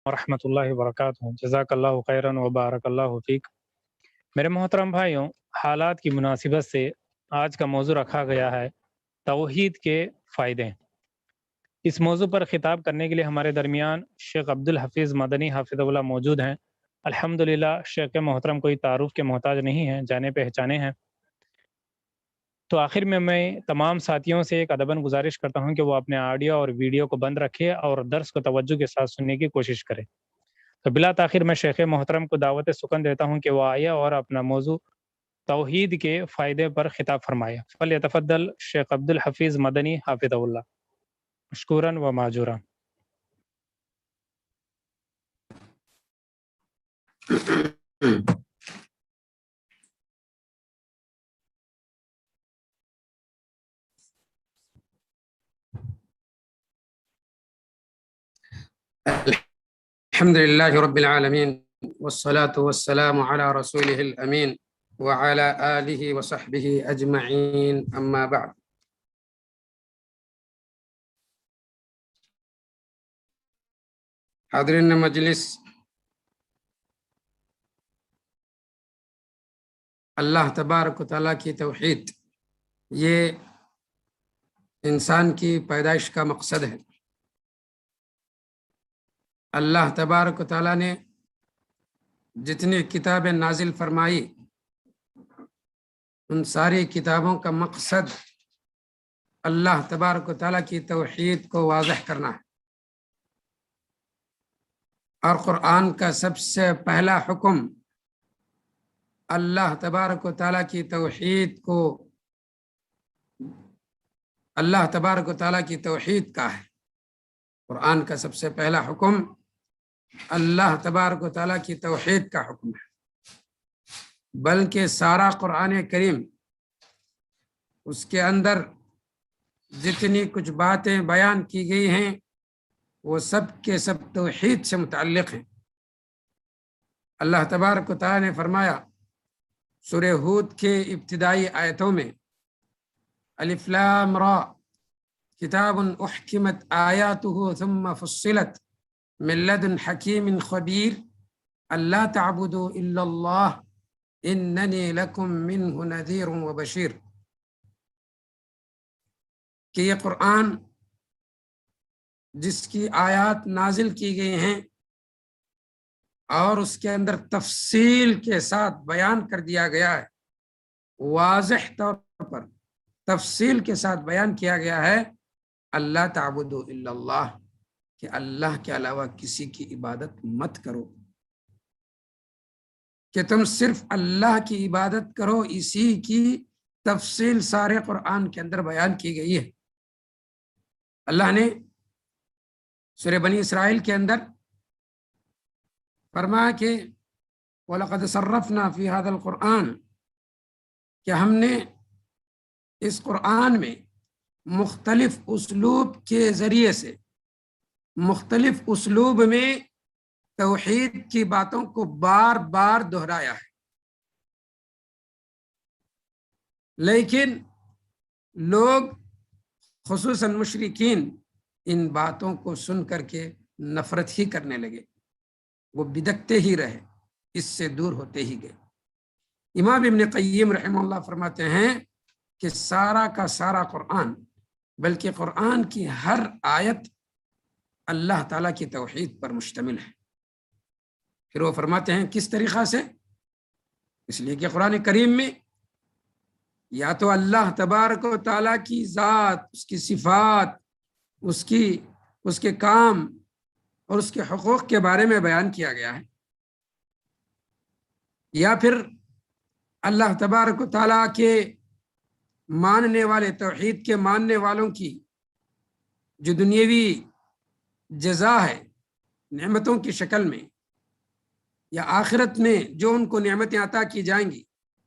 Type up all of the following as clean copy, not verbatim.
ورحمۃ اللہ وبرکاتہ۔ جزاک اللہ خیرا و بارک اللہ فیک۔ میرے محترم بھائیوں، حالات کی مناسبت سے آج کا موضوع رکھا گیا ہے توحید کے فائدے۔ اس موضوع پر خطاب کرنے کے لیے ہمارے درمیان شیخ عبدالحفیظ مدنی حافظ اللہ موجود ہیں۔ الحمدللہ شیخ محترم کوئی تعارف کے محتاج نہیں ہیں، جانے پہچانے ہیں۔ تو آخر میں تمام ساتھیوں سے ایک ادباً گزارش کرتا ہوں کہ وہ اپنے آڈیو اور ویڈیو کو بند رکھے اور درس کو توجہ کے ساتھ سننے کی کوشش کرے۔ تو بلا تاخیر میں شیخ محترم کو دعوت سکن دیتا ہوں کہ وہ آئے اور اپنا موضوع توحید کے فائدے پر خطاب فرمائے۔ فلیتفضل شیخ عبدالحفیظ مدنی حافظ اللہ مشکوراً و ماجوراً۔ الحمد لله رب العالمين والصلاة والسلام على رسوله الأمين وعلى آله وصحبه أجمعين، أما بعد۔ حاضرین مجلس، اللہ تبارک و تعالیٰ کی توحید یہ انسان کی پیدائش کا مقصد ہے۔ اللہ تبارک و تعالیٰ نے جتنی کتابیں نازل فرمائی ان ساری کتابوں کا مقصد اللہ تبارک و تعالیٰ کی توحید کو واضح کرنا ہے، اور قرآن کا سب سے پہلا حکم اللہ تبارک و تعالیٰ کی توحید کو اللہ تبارک و تعالیٰ کی توحید کا ہے۔ قرآن کا سب سے پہلا حکم اللہ تبارک و تعالیٰ کی توحید کا حکم ہے، بلکہ سارا قرآن کریم اس کے اندر جتنی کچھ باتیں بیان کی گئی ہیں وہ سب کے سب توحید سے متعلق ہیں۔ اللہ تبارک و تعالیٰ نے فرمایا سورہ ہود کے ابتدائی آیتوں میں، الف لام را کتاب احکمت آیاتہ ثم فصلت من لدن حکیم خبیر اللہ تعبدوا الا اللہ اننی لکم منہ نذیر و بشیر، کہ یہ قرآن جس کی آیات نازل کی گئی ہیں اور اس کے اندر تفصیل کے ساتھ بیان کر دیا گیا ہے، واضح طور پر تفصیل کے ساتھ بیان کیا گیا ہے، اللہ تعبدوا الا اللہ، کہ اللہ کے علاوہ کسی کی عبادت مت کرو، کہ تم صرف اللہ کی عبادت کرو۔ اسی کی تفصیل سارے قرآن کے اندر بیان کی گئی ہے۔ اللہ نے سورہ بنی اسرائیل کے اندر فرمایا کہ وَلَقَدْ صَرَّفْنَا فِي هَذَا الْقُرْآنِ، کہ ہم نے اس قرآن میں مختلف اسلوب کے ذریعے سے، مختلف اسلوب میں توحید کی باتوں کو بار بار دہرایا ہے، لیکن لوگ خصوصاً مشرکین ان باتوں کو سن کر کے نفرت ہی کرنے لگے، وہ بدکتے ہی رہے، اس سے دور ہوتے ہی گئے۔ امام ابن قیم رحمہ اللہ فرماتے ہیں کہ سارا کا سارا قرآن، بلکہ قرآن کی ہر آیت اللہ تعالیٰ کی توحید پر مشتمل ہے۔ پھر وہ فرماتے ہیں کس طریقہ سے؟ اس لیے کہ قرآن کریم میں یا تو اللہ تبارک و تعالیٰ کی ذات، اس کی صفات، اس کے کام اور اس کے حقوق کے بارے میں بیان کیا گیا ہے، یا پھر اللہ تبارک و تعالیٰ کے ماننے والے، توحید کے ماننے والوں کی جو دنیاوی جزا ہے نعمتوں کی شکل میں، یا آخرت میں جو ان کو نعمتیں عطا کی جائیں گی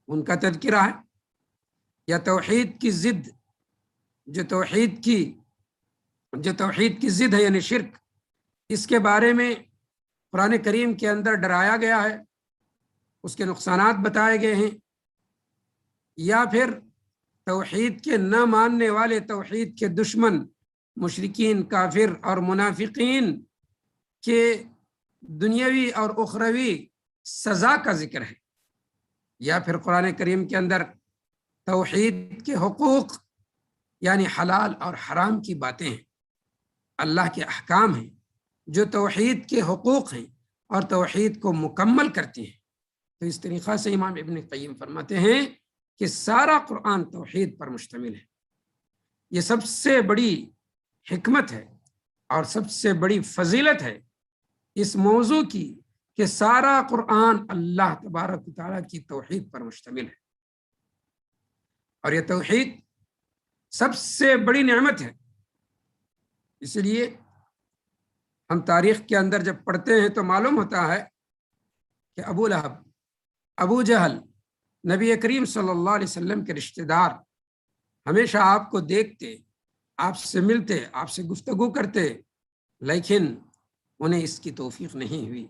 ان کا تذکرہ ہے، یا توحید کی ضد، جو توحید کی ضد ہے یعنی شرک، اس کے بارے میں قرآن کریم کے اندر ڈرایا گیا ہے، اس کے نقصانات بتائے گئے ہیں، یا پھر توحید کے نہ ماننے والے، توحید کے دشمن مشرکین، کافر اور منافقین کے دنیاوی اور اخروی سزا کا ذکر ہے، یا پھر قرآن کریم کے اندر توحید کے حقوق یعنی حلال اور حرام کی باتیں ہیں، اللہ کے احکام ہیں جو توحید کے حقوق ہیں اور توحید کو مکمل کرتی ہیں۔ تو اس طریقہ سے امام ابن قیم فرماتے ہیں کہ سارا قرآن توحید پر مشتمل ہے۔ یہ سب سے بڑی حکمت ہے اور سب سے بڑی فضیلت ہے اس موضوع کی کہ سارا قرآن اللہ تبارک و تعالیٰ کی توحید پر مشتمل ہے، اور یہ توحید سب سے بڑی نعمت ہے۔ اس لیے ہم تاریخ کے اندر جب پڑھتے ہیں تو معلوم ہوتا ہے کہ ابو لہب، ابو جہل نبی کریم صلی اللہ علیہ وسلم کے رشتہ دار ہمیشہ آپ کو دیکھتے، آپ سے ملتے، آپ سے گفتگو کرتے، لیکن انہیں اس کی توفیق نہیں ہوئی،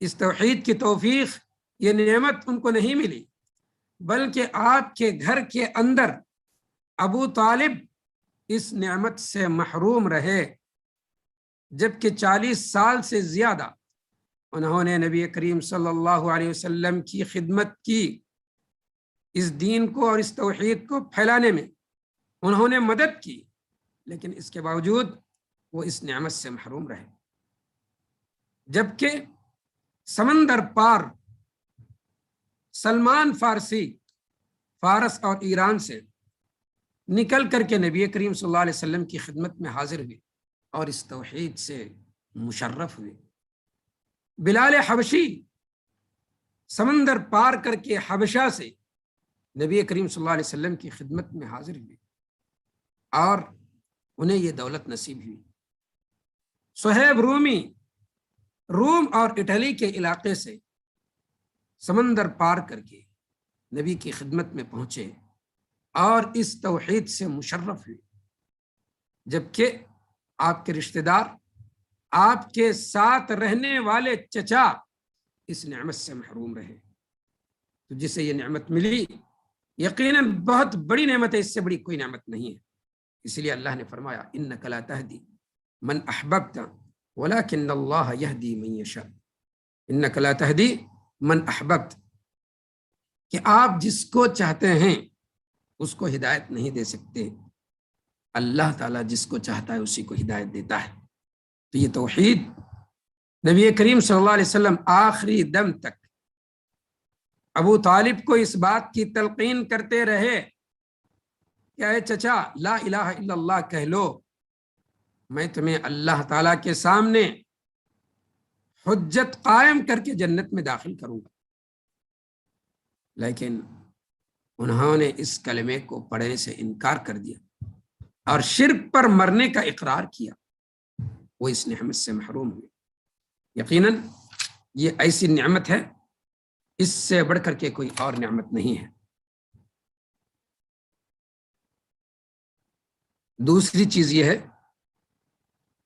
اس توحید کی توفیق، یہ نعمت ان کو نہیں ملی، بلکہ آپ کے گھر کے اندر ابو طالب اس نعمت سے محروم رہے، جبکہ 40 سال سے زیادہ انہوں نے نبی کریم صلی اللہ علیہ وسلم کی خدمت کی، اس دین کو اور اس توحید کو پھیلانے میں انہوں نے مدد کی، لیکن اس کے باوجود وہ اس نعمت سے محروم رہے۔ جبکہ سمندر پار سلمان فارسی فارس اور ایران سے نکل کر کے نبی کریم صلی اللہ علیہ وسلم کی خدمت میں حاضر ہوئے اور اس توحید سے مشرف ہوئے۔ بلال حبشی سمندر پار کر کے حبشہ سے نبی کریم صلی اللہ علیہ وسلم کی خدمت میں حاضر ہوئے اور انہیں یہ دولت نصیب ہوئی۔ صہیب رومی روم اور اٹلی کے علاقے سے سمندر پار کر کے نبی کی خدمت میں پہنچے اور اس توحید سے مشرف ہوئے، جبکہ آپ کے رشتہ دار، آپ کے ساتھ رہنے والے چچا اس نعمت سے محروم رہے۔ تو جسے یہ نعمت ملی یقیناً بہت بڑی نعمت ہے، اس سے بڑی کوئی نعمت نہیں ہے۔ اس لیے اللہ نے فرمایا انک لا تہدی من احببت ولکن اللہ یہدی من یشاء، انک لا تہدی من احببت، کہ آپ جس کو چاہتے ہیں اس کو ہدایت نہیں دے سکتے، اللہ تعالیٰ جس کو چاہتا ہے اسی کو ہدایت دیتا ہے۔ تو یہ توحید نبی کریم صلی اللہ علیہ وسلم آخری دم تک ابو طالب کو اس بات کی تلقین کرتے رہے کہ اے چچا لا الہ الا اللہ کہہ لو، میں تمہیں اللہ تعالیٰ کے سامنے حجت قائم کر کے جنت میں داخل کروں گا۔ لیکن انہوں نے اس کلمے کو پڑھنے سے انکار کر دیا اور شرک پر مرنے کا اقرار کیا، وہ اس نعمت سے محروم ہوئے۔ یقیناً یہ ایسی نعمت ہے، اس سے بڑھ کر کے کوئی اور نعمت نہیں ہے۔ دوسری چیز یہ ہے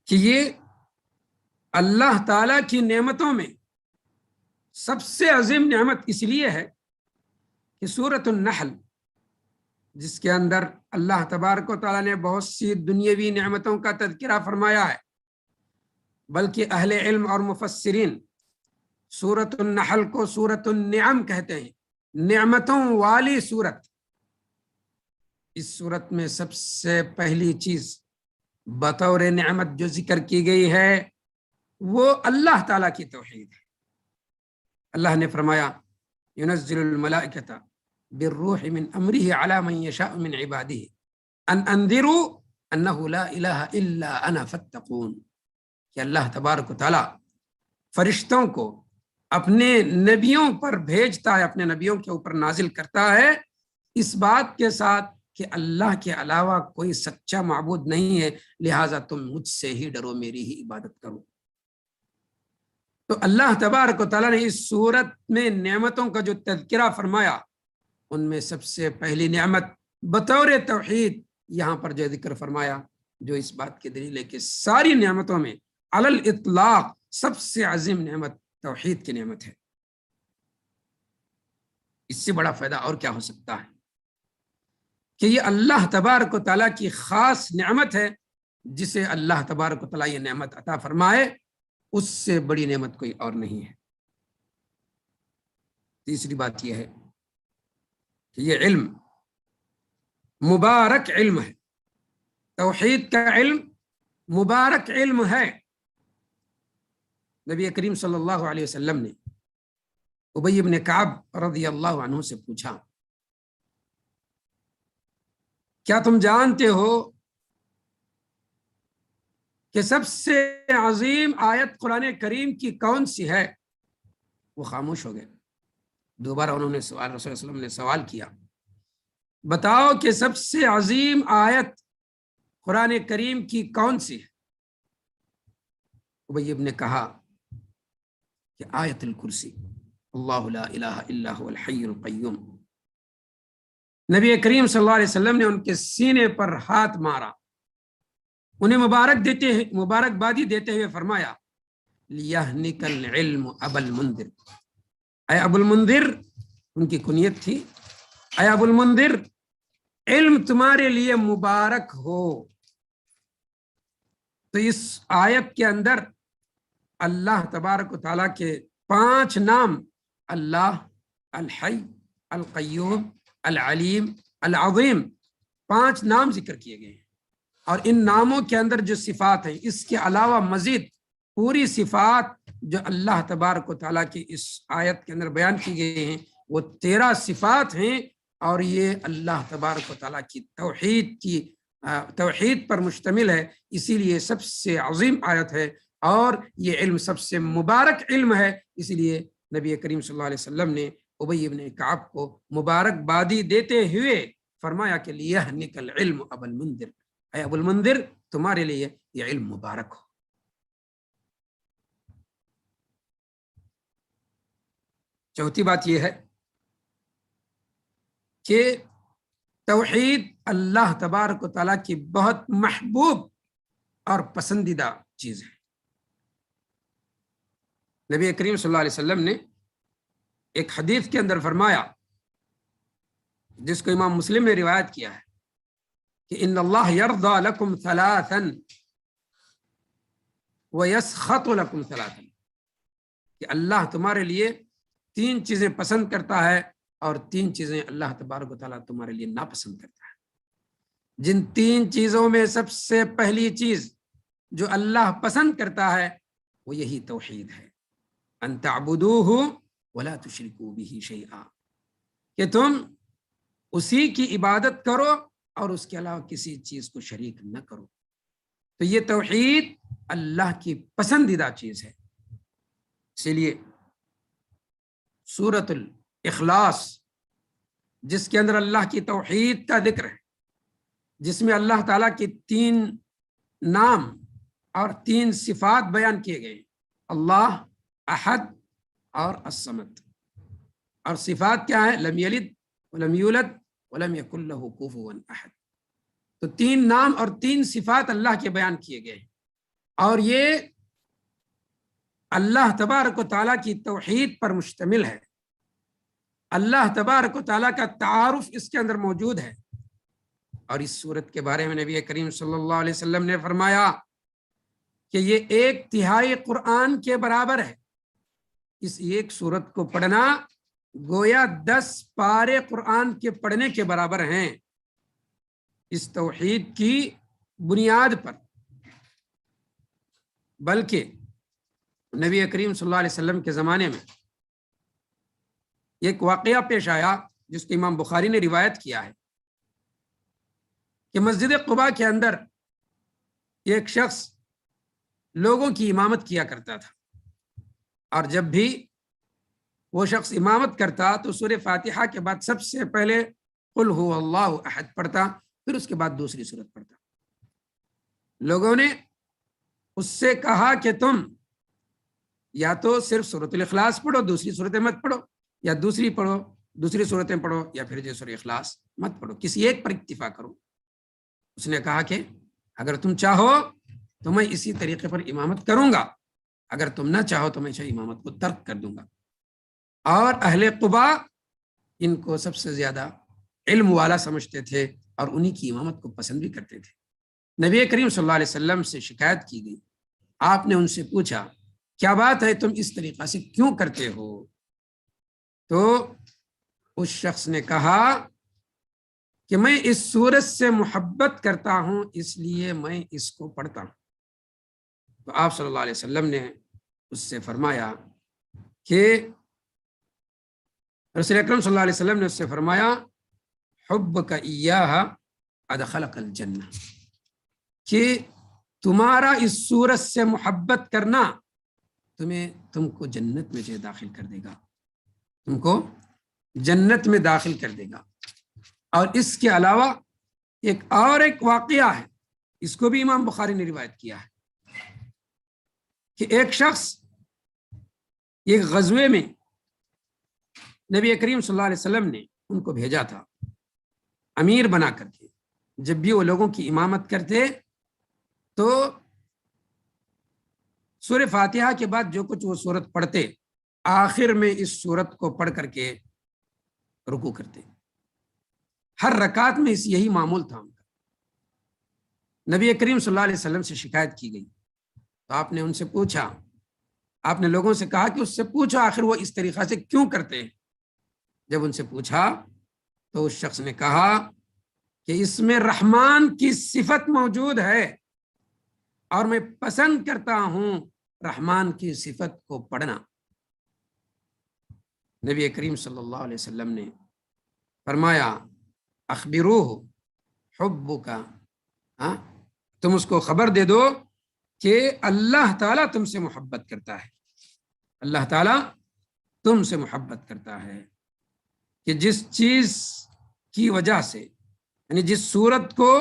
کہ یہ اللہ تعالیٰ کی نعمتوں میں سب سے عظیم نعمت اس لیے ہے کہ سورۃ النحل، جس کے اندر اللہ تبارک و تعالیٰ نے بہت سی دنیاوی نعمتوں کا تذکرہ فرمایا ہے، بلکہ اہل علم اور مفسرین سورۃ النحل کو سورۃ النعم کہتے ہیں، نعمتوں والی سورت۔ اس سورت میں سب سے پہلی چیز بطور نعمت جو ذکر کی گئی ہے وہ اللہ تعالیٰ کی توحید ہے۔ اللہ نے فرمایا ينزل الملائکۃ بالروح من امرہ علی من یشاء من عبادہ ان انذروا انہ لا الہ الا انا فاتقون، کہ اللہ تبارک و تعالیٰ فرشتوں کو اپنے نبیوں پر بھیجتا ہے، اپنے نبیوں کے اوپر نازل کرتا ہے اس بات کے ساتھ کہ اللہ کے علاوہ کوئی سچا معبود نہیں ہے، لہٰذا تم مجھ سے ہی ڈرو، میری ہی عبادت کرو۔ تو اللہ تبارک و تعالیٰ نے اس صورت میں نعمتوں کا جو تذکرہ فرمایا، ان میں سب سے پہلی نعمت بطور توحید یہاں پر جو ذکر فرمایا، جو اس بات کی دلیل ہے کہ ساری نعمتوں میں علی الاطلاق سب سے عظیم نعمت توحید کی نعمت ہے۔ اس سے بڑا فائدہ اور کیا ہو سکتا ہے کہ یہ اللہ تبارک و تعالیٰ کی خاص نعمت ہے، جسے اللہ تبارک و تعالیٰ یہ نعمت عطا فرمائے اس سے بڑی نعمت کوئی اور نہیں ہے۔ تیسری بات یہ ہے کہ یہ علم مبارک علم ہے، توحید کا علم مبارک علم ہے۔ نبی کریم صلی اللہ علیہ وسلم نے ابی بن کعب رضی اللہ عنہ سے پوچھا، کیا تم جانتے ہو کہ سب سے عظیم آیت قرآن کریم کی کون سی ہے؟ وہ خاموش ہو گئے۔ دوبارہ انہوں نے رسول اللہ صلی اللہ علیہ وسلم نے سوال کیا، بتاؤ کہ سب سے عظیم آیت قرآن کریم کی کون سی ہے؟ ابی نے کہا کہ آیت الکرسی، اللہ لا الہ الا هو الحی القیوم۔ نبی کریم صلی اللہ علیہ وسلم نے ان کے سینے پر ہاتھ مارا، انہیں مبارکبادی دیتے ہوئے فرمایا، لیہنک العلم ابا المنذر، اے ابو المنذر، ان کی کنیت تھی، اے ابو المنذر، علم تمہارے لیے مبارک ہو۔ تو اس آیت کے اندر اللہ تبارک و تعالیٰ کے 5 نام، اللہ، الحی، القیوم، العلیم، العظیم، 5 نام ذکر کیے گئے ہیں۔ اور ان ناموں کے اندر جو صفات ہیں، اس کے علاوہ مزید پوری صفات جو اللہ تبارک و تعالیٰ کی اس آیت کے اندر بیان کی گئی ہیں وہ 13 صفات ہیں، اور یہ اللہ تبارک و تعالیٰ کی توحید پر مشتمل ہے، اسی لیے سب سے عظیم آیت ہے، اور یہ علم سب سے مبارک علم ہے۔ اسی لیے نبی کریم صلی اللہ علیہ وسلم نے ابی بن کعب کو مبارکبادی دیتے ہوئے فرمایا کہ لیہنک العلم ابا المنذر، اے ابو المنذر، تمہارے لیے یہ علم مبارک ہو۔ چوتھی بات یہ ہے کہ توحید اللہ تبارک و تعالیٰ کی بہت محبوب اور پسندیدہ چیز ہے۔ نبی کریم صلی اللہ علیہ وسلم نے ایک حدیث کے اندر فرمایا، جس کو امام مسلم نے روایت کیا ہے، کہ ان اللہ یرضی لکم 3 ویسخط لکم 3، کہ اللہ تمہارے لیے 3 چیزیں پسند کرتا ہے اور 3 چیزیں اللہ تبارک و تعالیٰ تمہارے لیے ناپسند کرتا ہے۔ جن 3 چیزوں میں سب سے پہلی چیز جو اللہ پسند کرتا ہے وہ یہی توحید ہے، ان تعبدوہ ولا تشرکوا بہ شیئا، کہ تم اسی کی عبادت کرو اور اس کے علاوہ کسی چیز کو شریک نہ کرو۔ تو یہ توحید اللہ کی پسندیدہ چیز ہے۔ اسی لیے سورۃ الاخلاص، جس کے اندر اللہ کی توحید کا ذکر ہے، جس میں اللہ تعالیٰ کی 3 نام اور 3 صفات بیان کیے گئے، اللہ، احد اور الصمد، اور صفات کیا ہیں؟ لم یلد ولم یولد ولم یکن لہ کفوا احد۔ تو 3 نام اور 3 صفات اللہ کے بیان کیے گئے، اور یہ اللہ تبارک و تعالیٰ کی توحید پر مشتمل ہے۔ اللہ تبارک و تعالیٰ کا تعارف اس کے اندر موجود ہے، اور اس صورت کے بارے میں نبی کریم صلی اللہ علیہ وسلم نے فرمایا کہ یہ 1/3 قرآن کے برابر ہے۔ اس ایک صورت کو پڑھنا گویا 10 پارے قرآن کے پڑھنے کے برابر ہیں، اس توحید کی بنیاد پر۔ بلکہ نبی کریم صلی اللہ علیہ وسلم کے زمانے میں ایک واقعہ پیش آیا جس کو امام بخاری نے روایت کیا ہے، کہ مسجد قباء کے اندر ایک شخص لوگوں کی امامت کیا کرتا تھا، اور جب بھی وہ شخص امامت کرتا تو سورہ فاتحہ کے بعد سب سے پہلے قل هو اللہ احد پڑھتا، پھر اس کے بعد دوسری سورت پڑھتا۔ لوگوں نے اس سے کہا کہ تم یا تو صرف سورۃ الاخلاص پڑھو، دوسری صورتیں مت پڑھو، یا دوسری صورتیں پڑھو، یا پھر جو سورہ اخلاص مت پڑھو، کسی ایک پر اکتفا کرو۔ اس نے کہا کہ اگر تم چاہو تو میں اسی طریقے پر امامت کروں گا، اگر تم نہ چاہو تو میں امامت کو ترک کر دوں گا۔ اور اہل قباء ان کو سب سے زیادہ علم والا سمجھتے تھے اور انہی کی امامت کو پسند بھی کرتے تھے۔ نبی کریم صلی اللہ علیہ وسلم سے شکایت کی گئی، آپ نے ان سے پوچھا کیا بات ہے تم اس طریقہ سے کیوں کرتے ہو؟ تو اس شخص نے کہا کہ میں اس سورت سے محبت کرتا ہوں اس لیے میں اس کو پڑھتا ہوں۔ تو آپ صلی اللہ علیہ وسلم نے اس سے فرمایا کہ رسول اکرم صلی اللہ علیہ وسلم نے اس سے فرمایا حبک ایہا ادخلک الجنہ، کہ تمہارا اس سورت سے محبت کرنا تم کو جنت میں جو داخل کر دے گا، تم کو جنت میں داخل کر دے گا۔ اور اس کے علاوہ ایک واقعہ ہے، اس کو بھی امام بخاری نے روایت کیا ہے کہ ایک شخص ایک غزوے میں نبی کریم صلی اللہ علیہ وسلم نے ان کو بھیجا تھا امیر بنا کر کے۔ جب بھی وہ لوگوں کی امامت کرتے تو سورہ فاتحہ کے بعد جو کچھ وہ سورت پڑھتے، آخر میں اس سورت کو پڑھ کر کے رکوع کرتے۔ ہر رکعت میں یہی معمول تھا ان کا۔ نبی کریم صلی اللہ علیہ وسلم سے شکایت کی گئی تو آپ نے ان سے پوچھا، آپ نے لوگوں سے کہا کہ اس سے پوچھو آخر وہ اس طریقہ سے کیوں کرتے ہیں۔ جب ان سے پوچھا تو اس شخص نے کہا کہ اس میں رحمان کی صفت موجود ہے اور میں پسند کرتا ہوں رحمان کی صفت کو پڑھنا۔ نبی کریم صلی اللہ علیہ وسلم نے فرمایا اخبروہ حبک، تم اس کو خبر دے دو کہ اللہ تعالیٰ تم سے محبت کرتا ہے، اللہ تعالیٰ تم سے محبت کرتا ہے، کہ جس چیز کی وجہ سے، یعنی جس صورت کو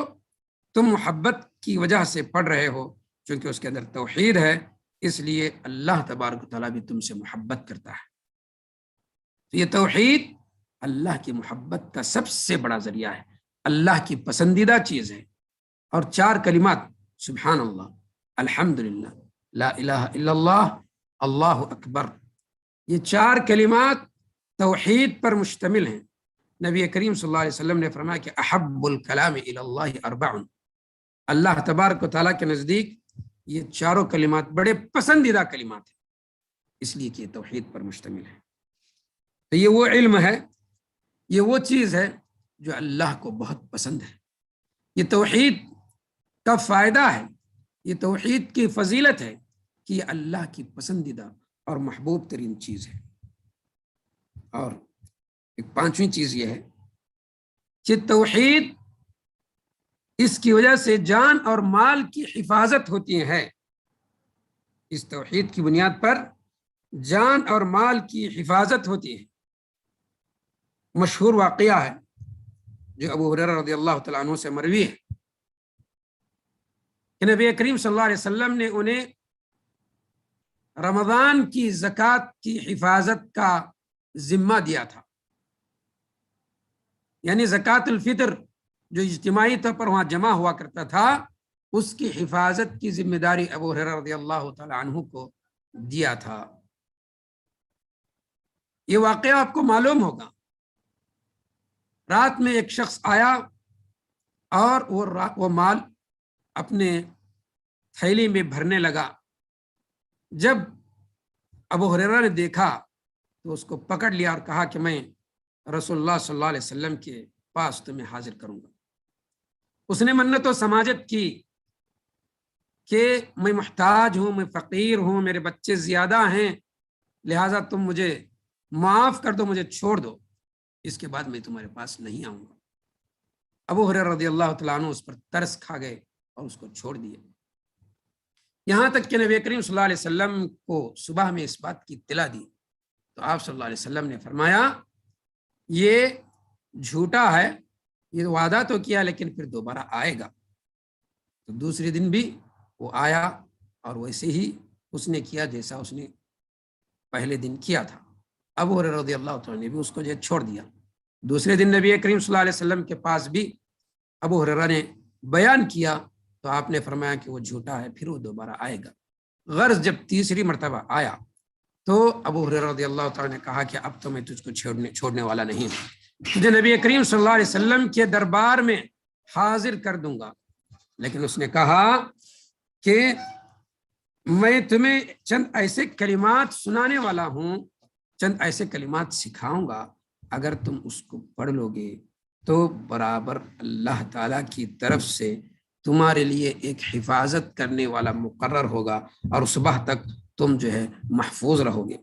تم محبت کی وجہ سے پڑھ رہے ہو، چونکہ اس کے اندر توحید ہے، اس لیے اللہ تبارک و تعالیٰ بھی تم سے محبت کرتا ہے۔ تو یہ توحید اللہ کی محبت کا سب سے بڑا ذریعہ ہے، اللہ کی پسندیدہ چیز ہے۔ اور 4 کلمات سبحان اللہ، الحمدللہ، لا الہ الا اللہ، اللہ اکبر، یہ 4 کلمات توحید پر مشتمل ہیں۔ نبی کریم صلی اللہ علیہ وسلم نے فرمایا کہ احب الکلام الی اللہ 4، اللہ تبارک و تعالیٰ کے نزدیک یہ 4 کلمات بڑے پسندیدہ کلمات ہیں، اس لیے کہ یہ توحید پر مشتمل ہے۔ تو یہ وہ علم ہے، یہ وہ چیز ہے جو اللہ کو بہت پسند ہے۔ یہ توحید کا فائدہ ہے، یہ توحید کی فضیلت ہے کہ یہ اللہ کی پسندیدہ اور محبوب ترین چیز ہے۔ اور ایک 5ویں چیز یہ ہے کہ توحید، اس کی وجہ سے جان اور مال کی حفاظت ہوتی ہے۔ اس توحید کی بنیاد پر جان اور مال کی حفاظت ہوتی ہے۔ مشہور واقعہ ہے جو ابو ہریرہ رضی اللہ تعالیٰ عنہ سے مروی ہے کہ نبی کریم صلی اللہ علیہ وسلم نے انہیں رمضان کی زکوٰۃ کی حفاظت کا ذمہ دیا تھا، یعنی زکوٰۃ الفطر جو اجتماعی طور پر وہاں جمع ہوا کرتا تھا، اس کی حفاظت کی ذمہ داری ابو ہریرہ رضی اللہ تعالیٰ عنہ کو دیا تھا۔ یہ واقعہ آپ کو معلوم ہوگا۔ رات میں ایک شخص آیا اور وہ مال اپنے تھیلی میں بھرنے لگا۔ جب ابو ہریرہ نے دیکھا تو اس کو پکڑ لیا اور کہا کہ میں رسول اللہ صلی اللہ علیہ وسلم کے پاس تمہیں حاضر کروں گا۔ اس نے منت و سماجت کی کہ میں محتاج ہوں، میں فقیر ہوں، میرے بچے زیادہ ہیں، لہٰذا تم مجھے معاف کر دو، مجھے چھوڑ دو، اس کے بعد میں تمہارے پاس نہیں آؤں گا۔ ابو ہریرہ رضی اللہ تعالیٰ عنہ اس پر ترس کھا گئے اور اس کو چھوڑ دیے۔ یہاں تک کہ نبی کریم صلی اللہ علیہ وسلم کو صبح میں اس بات کی اطلاع دی تو آپ صلی اللہ علیہ وسلم نے فرمایا یہ جھوٹا ہے، یہ وعدہ تو کیا لیکن پھر دوبارہ آئے گا۔ تو دوسرے دن بھی وہ آیا اور ویسے ہی اس نے کیا جیسا اس نے پہلے دن کیا تھا۔ ابو ہریرہ رضی اللہ تعالیٰ نے بھی اس کو جو چھوڑ دیا۔ دوسرے دن نبی کریم صلی اللہ علیہ وسلم کے پاس بھی ابو ہریرہ نے بیان کیا تو آپ نے فرمایا کہ وہ جھوٹا ہے، پھر وہ دوبارہ آئے گا۔ غرض جب تیسری مرتبہ آیا تو ابو ہریرہ رضی اللہ تعالیٰ نے کہا کہ اب تو میں تجھ کو چھوڑنے والا نہیں ہوں، تجھے نبی کریم صلی اللہ علیہ وسلم کے دربار میں حاضر کر دوں گا۔ لیکن اس نے کہا کہ میں تمہیں چند ایسے کلمات سنانے والا ہوں، چند ایسے کلمات سکھاؤں گا، اگر تم اس کو پڑھ لو گے تو برابر اللہ تعالیٰ کی طرف سے تمہارے لیے ایک حفاظت کرنے والا مقرر ہوگا اور صبح تک تم جو ہے محفوظ رہو گے۔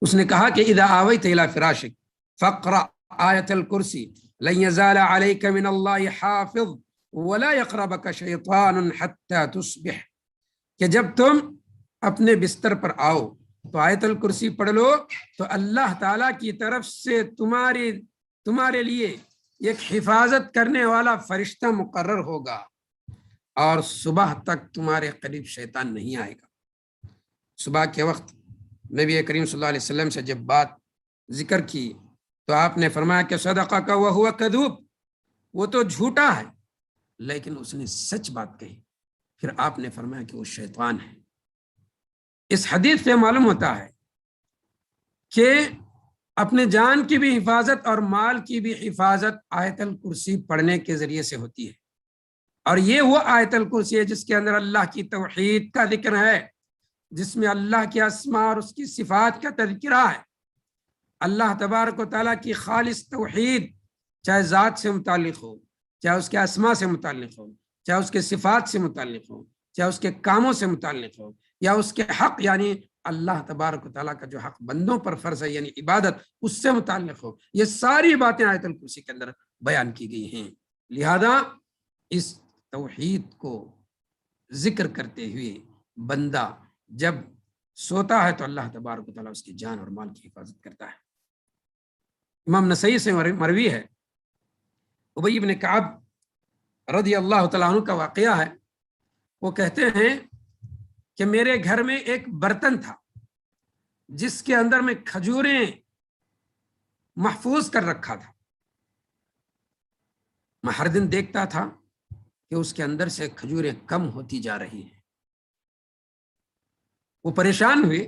اس نے کہا کہ اذا آویت الی فراشک فقرأ آیت الکرسی لن یزال علیک من اللہ حافظ ولا یقربک شیطان حتی تصبح، کہ جب تم اپنے بستر پر آؤ تو آیت الکرسی پڑھ لو تو اللہ تعالیٰ کی طرف سے تمہارے لیے ایک حفاظت کرنے والا فرشتہ مقرر ہوگا اور صبح تک تمہارے قریب شیطان نہیں آئے گا۔ صبح کے وقت نبی کریم صلی اللہ علیہ وسلم سے جب بات ذکر کی تو آپ نے فرمایا کہ صدقہ کا وہو کذوب، وہ تو جھوٹا ہے لیکن اس نے سچ بات کہی۔ پھر آپ نے فرمایا کہ وہ شیطان ہے۔ اس حدیث سے معلوم ہوتا ہے کہ اپنے جان کی بھی حفاظت اور مال کی بھی حفاظت آیت الکرسی پڑھنے کے ذریعے سے ہوتی ہے، اور یہ وہ آیت الکرسی ہے جس کے اندر اللہ کی توحید کا ذکر ہے، جس میں اللہ کے اسماء اور اس کی صفات کا تذکرہ ہے، اللہ تبارک و تعالیٰ کی خالص توحید، چاہے ذات سے متعلق ہو، چاہے اس کے اسماء سے متعلق ہو، چاہے اس کے صفات سے متعلق ہو، چاہے اس کے کاموں سے متعلق ہو، یا اس کے حق یعنی اللہ تبارک و تعالیٰ کا جو حق بندوں پر فرض ہے یعنی عبادت، اس سے متعلق ہو، یہ ساری باتیں آیت الکرسی کے اندر بیان کی گئی ہیں۔ لہذا اس توحید کو ذکر کرتے ہوئے بندہ جب سوتا ہے تو اللہ تبارک و تعالیٰ اس کی جان اور مال کی حفاظت کرتا ہے۔ امام نسائی سے مروی ہے، ابی بن کعب رضی اللہ تعالیٰ عنہ کا واقعہ ہے، وہ کہتے ہیں کہ میرے گھر میں ایک برتن تھا جس کے اندر میں کھجوریں محفوظ کر رکھا تھا۔ میں ہر دن دیکھتا تھا کہ اس کے اندر سے کھجوریں کم ہوتی جا رہی ہیں۔ وہ پریشان ہوئے،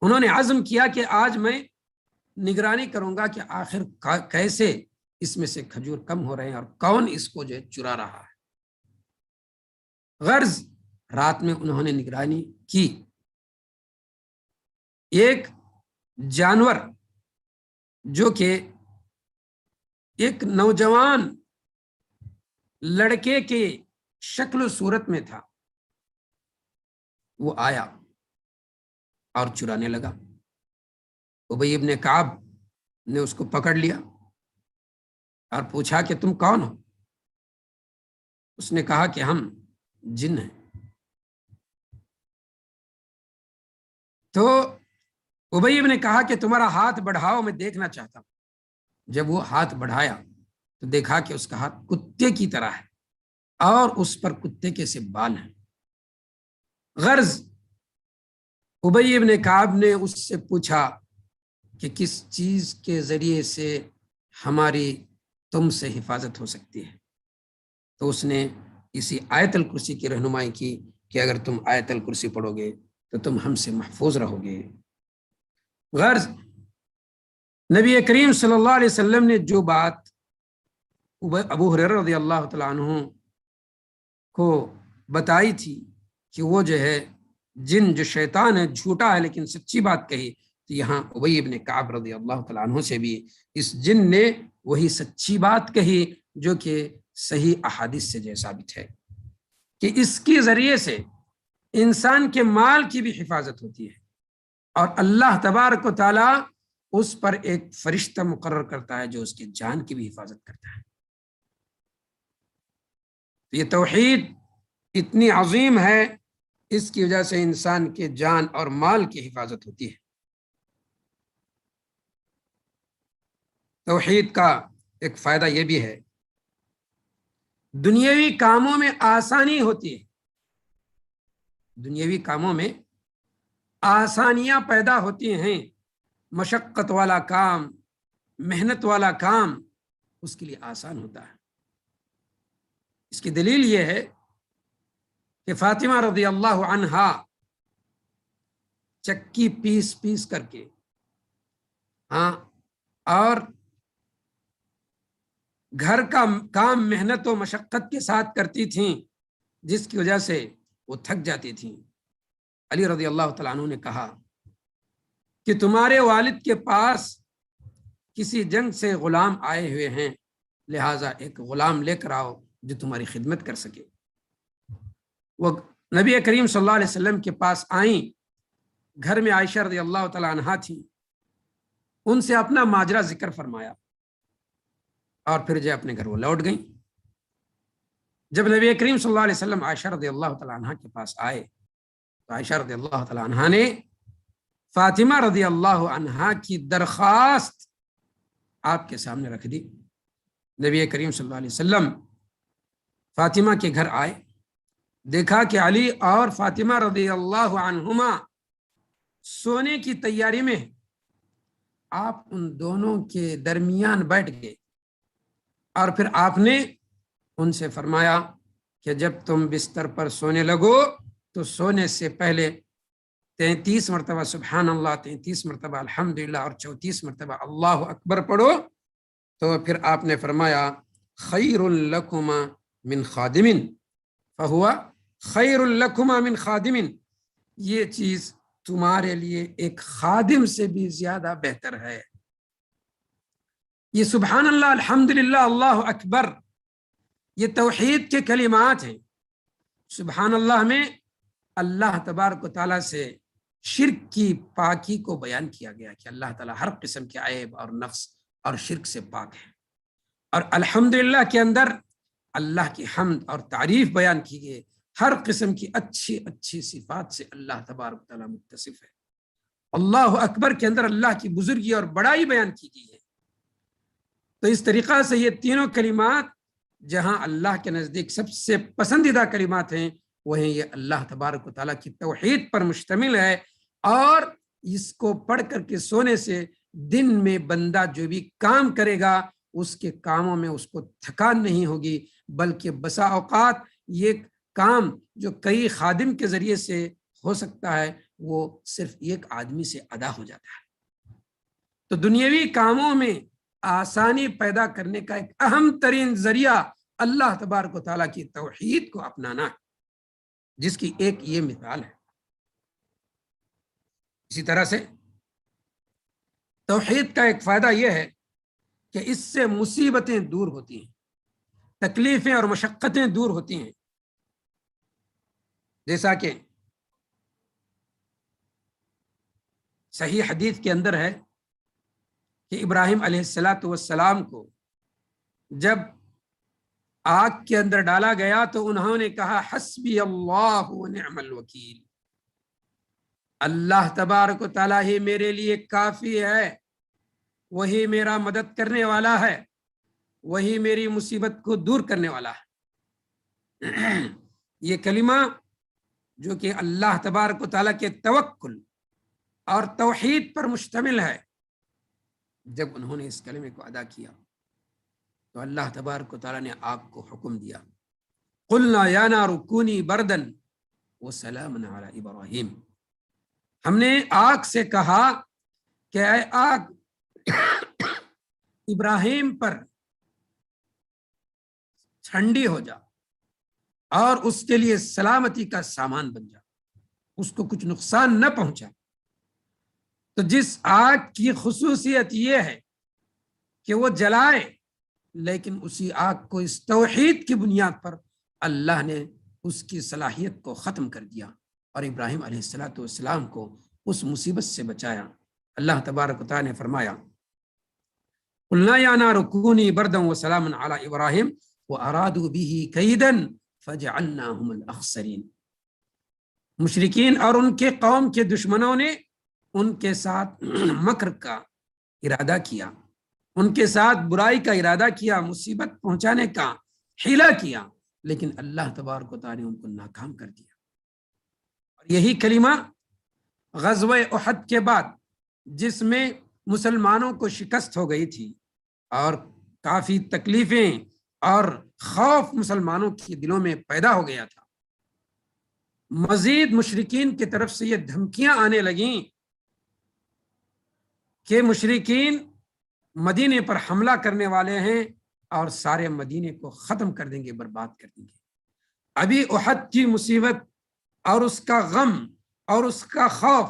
انہوں نے عزم کیا کہ آج میں نگرانی کروں گا کہ آخر کیسے اس میں سے کھجور کم ہو رہے ہیں اور کون اس کو جو ہے چرا رہا ہے۔ غرض رات میں انہوں نے نگرانی کی، ایک جانور جو کہ ایک نوجوان لڑکے کے شکل و صورت میں تھا، وہ آیا اور چرانے لگا۔ ابی بن کعب نے اس کو پکڑ لیا اور پوچھا کہ تم کون ہو؟ اس نے کہا کہ ہم جن ہیں۔ تو ابی نے کہا کہ تمہارا ہاتھ بڑھاؤ، میں دیکھنا چاہتا ہوں۔ جب وہ ہاتھ بڑھایا تو دیکھا کہ اس کا ہاتھ کتے کی طرح ہے اور اس پر کتے کے سے بال ہیں۔ غرض ابی بن کعب نے اس سے پوچھا کہ کس چیز کے ذریعے سے ہماری تم سے حفاظت ہو سکتی ہے؟ تو اس نے اسی آیت الکرسی کی رہنمائی کی کہ اگر تم آیت الکرسی پڑھو گے تو تم ہم سے محفوظ رہو گے۔ غرض نبی کریم صلی اللہ علیہ وسلم نے جو بات ابو ہریرہ رضی اللہ تعالیٰ عنہ کو بتائی تھی کہ وہ جو ہے جن جو شیطان ہے جھوٹا ہے لیکن سچی بات کہی، تو یہاں ابی بن کعب رضی اللہ تعالیٰ عنہ سے بھی اس جن نے وہی سچی بات کہی جو کہ صحیح احادیث سے جو ثابت ہے کہ اس کے ذریعے سے انسان کے مال کی بھی حفاظت ہوتی ہے اور اللہ تبارک و تعالیٰ اس پر ایک فرشتہ مقرر کرتا ہے جو اس کی جان کی بھی حفاظت کرتا ہے۔ یہ توحید اتنی عظیم ہے، اس کی وجہ سے انسان کے جان اور مال کی حفاظت ہوتی ہے۔ توحید کا ایک فائدہ یہ بھی ہے، دنیاوی کاموں میں آسانی ہوتی ہے، دنیاوی کاموں میں آسانیاں پیدا ہوتی ہیں۔ مشقت والا کام، محنت والا کام اس کے لیے آسان ہوتا ہے۔ اس کی دلیل یہ ہے کہ فاطمہ رضی اللہ عنہا چکی پیس پیس کر کے اور گھر کا کام محنت و مشقت کے ساتھ کرتی تھیں، جس کی وجہ سے وہ تھک جاتی تھیں۔ علی رضی اللہ تعالیٰ عنہ نے کہا کہ تمہارے والد کے پاس کسی جنگ سے غلام آئے ہوئے ہیں، لہٰذا ایک غلام لے کر آؤ جو تمہاری خدمت کر سکے۔ وہ نبی کریم صلی اللہ علیہ وسلم کے پاس آئیں، گھر میں عائشہ رضی اللہ تعالیٰ عنہا تھیں، ان سے اپنا ماجرا ذکر فرمایا اور پھر جو اپنے گھر وہ لوٹ گئیں۔ جب نبی کریم صلی اللہ علیہ وسلم عائشہ رضی اللہ تعالیٰ عنہا کے پاس آئے تو عائشہ رضی اللہ تعالیٰ عنہا نے فاطمہ رضی اللہ عنہا کی درخواست آپ کے سامنے رکھ دی۔ نبی کریم صلی اللہ علیہ وسلم فاطمہ کے گھر آئے، دیکھا کہ علی اور فاطمہ رضی اللہ عنہما سونے کی تیاری میں، آپ ان دونوں کے درمیان بیٹھ گئے اور پھر آپ نے ان سے فرمایا کہ جب تم بستر پر سونے لگو تو سونے سے پہلے 33 مرتبہ سبحان اللہ، 33 مرتبہ الحمدللہ اور 34 مرتبہ اللہ اکبر پڑھو۔ تو پھر آپ نے فرمایا خیر لکما من خادم فہو خیر لکما من خادم، یہ چیز تمہارے لیے ایک خادم سے بھی زیادہ بہتر ہے۔ یہ سبحان اللہ، الحمدللہ، اللہ اکبر، یہ توحید کے کلمات ہیں۔ سبحان اللہ میں اللہ تبارک و تعالیٰ سے شرک کی پاکی کو بیان کیا گیا کہ اللہ تعالیٰ ہر قسم کے عیب اور نقص اور شرک سے پاک ہے، اور الحمدللہ کے اندر اللہ کی حمد اور تعریف بیان کی گئی، ہر قسم کی اچھی اچھی صفات سے اللہ تبارک و تعالیٰ متصف ہے۔ اللہ اکبر کے اندر اللہ کی بزرگی اور بڑائی بیان کی گئی ہے۔ تو اس طریقہ سے یہ تینوں کلمات جہاں اللہ کے نزدیک سب سے پسندیدہ کلمات ہیں، وہیں یہ اللہ تبارک و تعالیٰ کی توحید پر مشتمل ہے، اور اس کو پڑھ کر کے سونے سے دن میں بندہ جو بھی کام کرے گا اس کے کاموں میں اس کو تھکان نہیں ہوگی، بلکہ بسا اوقات یہ کام جو کئی خادم کے ذریعے سے ہو سکتا ہے وہ صرف ایک آدمی سے ادا ہو جاتا ہے۔ تو دنیاوی کاموں میں آسانی پیدا کرنے کا ایک اہم ترین ذریعہ اللہ تبارک و تعالیٰ کی توحید کو اپنانا ہے، جس کی ایک یہ مثال ہے۔ اسی طرح سے توحید کا ایک فائدہ یہ ہے کہ اس سے مصیبتیں دور ہوتی ہیں، تکلیفیں اور مشقتیں دور ہوتی ہیں۔ جیسا کہ صحیح حدیث کے اندر ہے کہ ابراہیم علیہ السلام کو جب آگ کے اندر ڈالا گیا تو انہوں نے کہا حسبی اللہ و نعم الوکیل، اللہ تبارک و تعالیٰ ہی میرے لیے کافی ہے، وہی میرا مدد کرنے والا ہے، وہی میری مصیبت کو دور کرنے والا ہے۔ یہ کلمہ جو کہ اللہ تبارک و تعالیٰ کے توکل اور توحید پر مشتمل ہے، جب انہوں نے اس کلمے کو ادا کیا تو اللہ تبارک و تعالیٰ نے آگ کو حکم دیا، قلنا یا نار کونی بردن وسلاما علی ابراہیم، ہم نے آگ سے کہا کہ اے آگ ابراہیم پر ٹھنڈی ہو جا اور اس کے لیے سلامتی کا سامان بن جا، اس کو کچھ نقصان نہ پہنچا۔ تو جس آگ کی خصوصیت یہ ہے کہ وہ جلائے، لیکن اسی آگ کو اس توحید کی بنیاد پر اللہ نے اس کی صلاحیت کو ختم کر دیا اور ابراہیم علیہ السلام کو اس مصیبت سے بچایا۔ اللہ تبارک و تعالیٰ نے فرمایا قلنا یا نار کونی بردا وسلاما علی ابراہیم وارادوا به کیدا فجعلناهم الاخسرین، مشرکین اور ان کے قوم کے دشمنوں نے ان کے ساتھ مکر کا ارادہ کیا، ان کے ساتھ برائی کا ارادہ کیا، مصیبت پہنچانے کا حیلہ کیا، لیکن اللہ تبارک و تعالیٰ نے ان کو ناکام کر دیا۔ اور یہی کلمہ غزوہ احد کے بعد، جس میں مسلمانوں کو شکست ہو گئی تھی اور کافی تکلیفیں اور خوف مسلمانوں کے دلوں میں پیدا ہو گیا تھا، مزید مشرکین کی طرف سے یہ دھمکیاں آنے لگیں کہ مشرکین مدینے پر حملہ کرنے والے ہیں اور سارے مدینے کو ختم کر دیں گے، برباد کر دیں گے۔ ابھی احد کی مصیبت اور اس کا غم اور اس کا خوف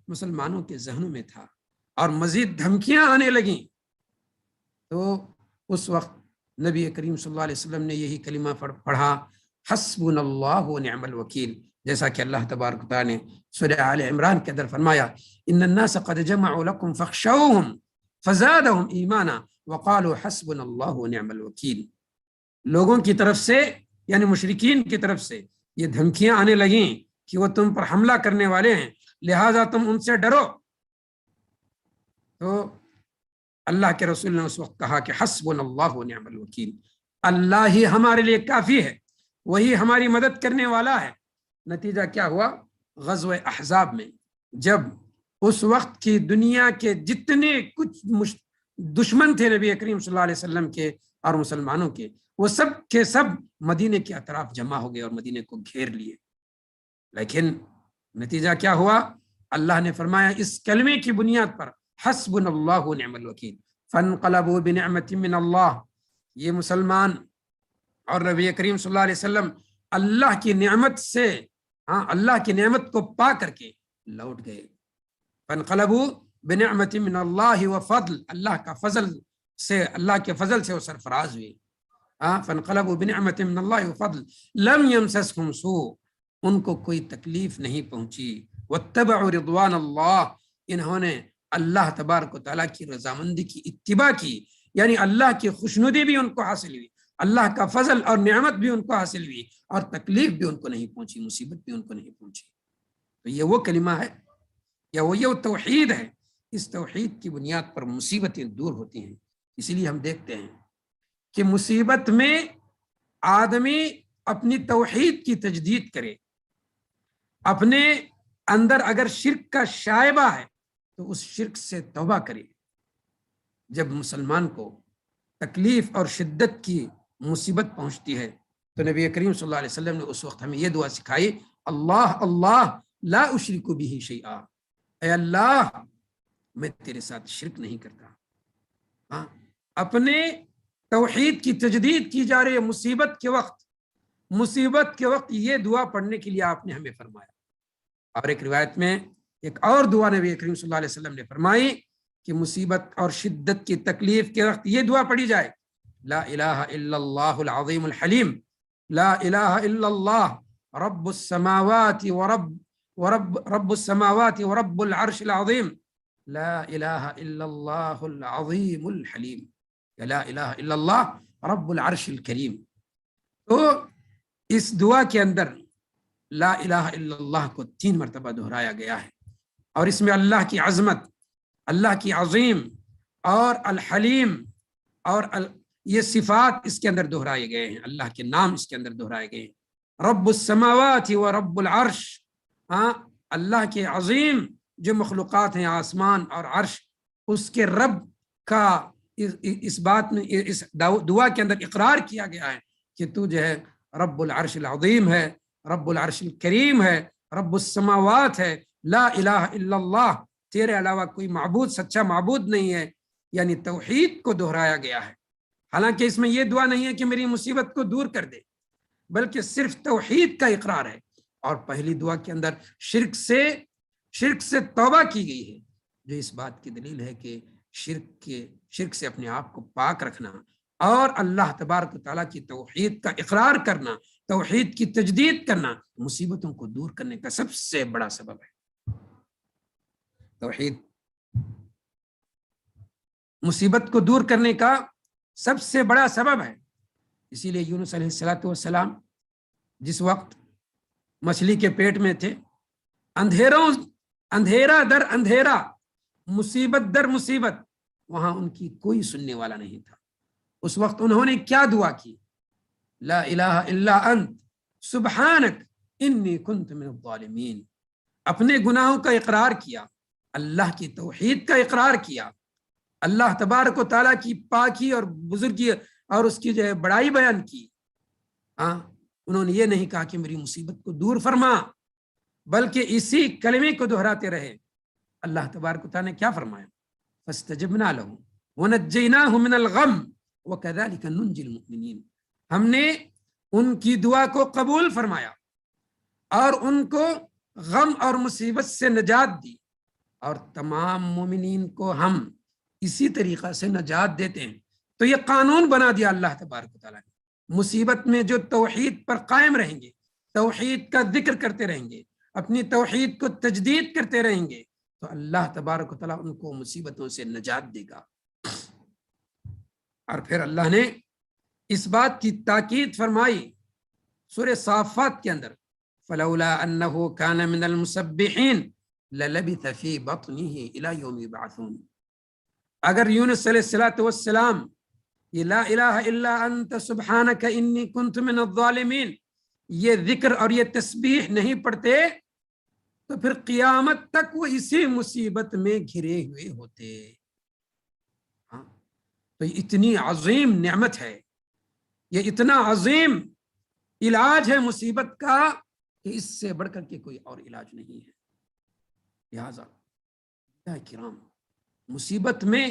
مسلمانوں کے ذہنوں میں تھا اور مزید دھمکیاں آنے لگیں، تو اس وقت نبی کریم صلی اللہ علیہ وسلم نے یہی کلمہ پڑھا، حسبنا اللہ و نعم الوکیل، جیسا کہ اللہ تبارک و تعالی نے سورہ آل عمران کے اندر فرمایا، ان الناس قد جمعوا لكم فاخشوهم فزادهم ایمانا وقالوا حسبنا اللہ و نعم الوکیل۔ لوگوں کی طرف سے یعنی مشرکین کی طرف سے یہ دھمکیاں آنے لگیں کہ وہ تم پر حملہ کرنے والے ہیں، لہذا تم ان سے ڈرو۔ تو اللہ کے رسول نے اس وقت کہا کہ حسبنا اللہ و نعم الوکیل، اللہ ہی ہمارے لیے کافی ہے، وہی ہماری مدد کرنے والا ہے۔ نتیجہ کیا ہوا؟ غزوہ احزاب میں جب اس وقت کی دنیا کے جتنے کچھ دشمن تھے نبی کریم صلی اللہ علیہ وسلم کے اور مسلمانوں کے، وہ سب کے سب مدینے کے اطراف جمع ہو گئے اور مدینے کو گھیر لیے۔ لیکن نتیجہ کیا ہوا؟ اللہ نے فرمایا اس کلمے کی بنیاد پر حسبنا اللہ و نعم الوکیل فانقلبوا بنعمت من اللہ، یہ مسلمان اور نبی کریم صلی اللہ علیہ وسلم اللہ کی نعمت سے اللہ کی نعمت کو پا کر کے لوٹ گئے۔ فانقلبوا بنعمت من اللہ وفضل، اللہ کا فضل سے، اللہ کے فضل سے وہ سرفراز ہوئے۔ فانقلبوا بنعمت من اللہ وفضل لم یمسسهم سوء، ان کو کوئی تکلیف نہیں پہنچی۔ واتبعوا رضوان اللہ، انہوں نے اللہ تبارک و تعالیٰ کی رضامندی کی اتباع کی، یعنی اللہ کی خوشنودی بھی ان کو حاصل ہوئی، اللہ کا فضل اور نعمت بھی ان کو حاصل ہوئی، اور تکلیف بھی ان کو نہیں پہنچی، مصیبت بھی ان کو نہیں پہنچی۔ تو یہ وہ کلمہ ہے یا وہ توحید ہے، اس توحید کی بنیاد پر مصیبتیں دور ہوتی ہیں۔ اسی لیے ہم دیکھتے ہیں کہ مصیبت میں آدمی اپنی توحید کی تجدید کرے، اپنے اندر اگر شرک کا شائبہ ہے تو اس شرک سے توبہ کرے۔ جب مسلمان کو تکلیف اور شدت کی مصیبت پہنچتی ہے تو نبی کریم صلی اللہ علیہ وسلم نے اس وقت ہمیں یہ دعا سکھائی، اللہ اللہ لا اشرک بہ شیئا، اے اللہ میں تیرے ساتھ شرک نہیں کرتا۔ اپنے توحید کی تجدید کی جا رہی مصیبت کے وقت یہ دعا پڑھنے کے لیے آپ نے ہمیں فرمایا۔ اور ایک روایت میں ایک اور دعا نبی کریم صلی اللہ علیہ وسلم نے فرمائی کہ مصیبت اور شدت کی تکلیف کے وقت یہ دعا پڑھی جائے، لا الہ الا اللہ العظیم الحلیم، لا الہ الا اللہ رب السماوات رب السماوات ورب العرش العظیم، لا الہ الا اللہ العظیم الحلیم، لا الہ الا اللہ رب العرش الکریم۔ تو اس دعا کے اندر لا الہ الا اللہ کو 3 مرتبہ دہرایا گیا ہے، اور اس میں اللہ کی عظمت، اللہ کی عظیم اور الحلیم اور یہ صفات اس کے اندر دہرائے گئے ہیں، اللہ کے نام اس کے اندر دہرائے گئے ہیں۔ رب السماوات و رب العرش، اللہ کے عظیم جو مخلوقات ہیں آسمان اور عرش، اس کے رب کا اس بات میں اس دعا کے اندر اقرار کیا گیا ہے کہ تو جو ہے رب العرش العظیم ہے، رب العرش الکریم ہے، رب السماوات ہے، لا الہ الا اللہ، تیرے علاوہ کوئی معبود سچا معبود نہیں ہے، یعنی توحید کو دہرایا گیا ہے۔ حالانکہ اس میں یہ دعا نہیں ہے کہ میری مصیبت کو دور کر دے، بلکہ صرف توحید کا اقرار ہے۔ اور پہلی دعا کے اندر شرک سے توبہ کی گئی ہے، جو اس بات کی دلیل ہے کہ شرک سے اپنے آپ کو پاک رکھنا اور اللہ تبارک و تعالیٰ کی توحید کا اقرار کرنا، توحید کی تجدید کرنا مصیبتوں کو دور کرنے کا سب سے بڑا سبب ہے۔ توحید مصیبت کو دور کرنے کا سب سے بڑا سبب ہے۔ اسی لیے یونس علیہ السلام جس وقت مچھلی کے پیٹ میں تھے، اندھیرا در اندھیرا، مصیبت در مصیبت، وہاں ان کی کوئی سننے والا نہیں تھا۔ اس وقت انہوں نے کیا دعا کی؟ لا الہ الا انت سبحانک انی کنت من الظالمین، اپنے گناہوں کا اقرار کیا، اللہ کی توحید کا اقرار کیا، اللہ تبارک و تعالیٰ کی پاکی اور بزرگی اور اس کی جو ہے بڑائی بیان کی۔ انہوں نے یہ نہیں کہا کہ میری مصیبت کو دور فرما، بلکہ اسی کلمے کو دہراتے رہے۔ اللہ تبارک و تعالیٰ نے کیا فرمایا؟ فاستجبنا له ونجیناہ من الغم وکذلک ننجی المؤمنین، ہم نے ان کی دعا کو قبول فرمایا اور ان کو غم اور مصیبت سے نجات دی، اور تمام مومنین کو ہم اسی طریقہ سے نجات دیتے ہیں۔ تو یہ قانون بنا دیا اللہ تبارک و تعالیٰ نے، مصیبت میں جو توحید پر قائم رہیں گے، توحید کا ذکر کرتے رہیں گے، اپنی توحید کو تجدید کرتے رہیں گے، تو اللہ تبارک و تعالیٰ ان کو مصیبتوں سے نجات دے گا۔ اور پھر اللہ نے اس بات کی تاکید فرمائی سورہ صافات کے اندر، فلولا انه كان من المسبحين للبث في بطنه الى يوم يبعثون۔ اگر یونس علیہ الصلوۃ والسلام یہ لا الہ الا انت سبحانک انی کنت من الظالمین یہ ذکر اور یہ تسبیح نہیں پڑھتے تو پھر قیامت تک وہ اسی مصیبت میں گھرے ہوئے ہوتے۔ تو یہ اتنی عظیم نعمت ہے، یہ اتنا عظیم علاج ہے مصیبت کا کہ اس سے بڑھ کر کے کوئی اور علاج نہیں ہے۔ لہذا یا کرام مصیبت میں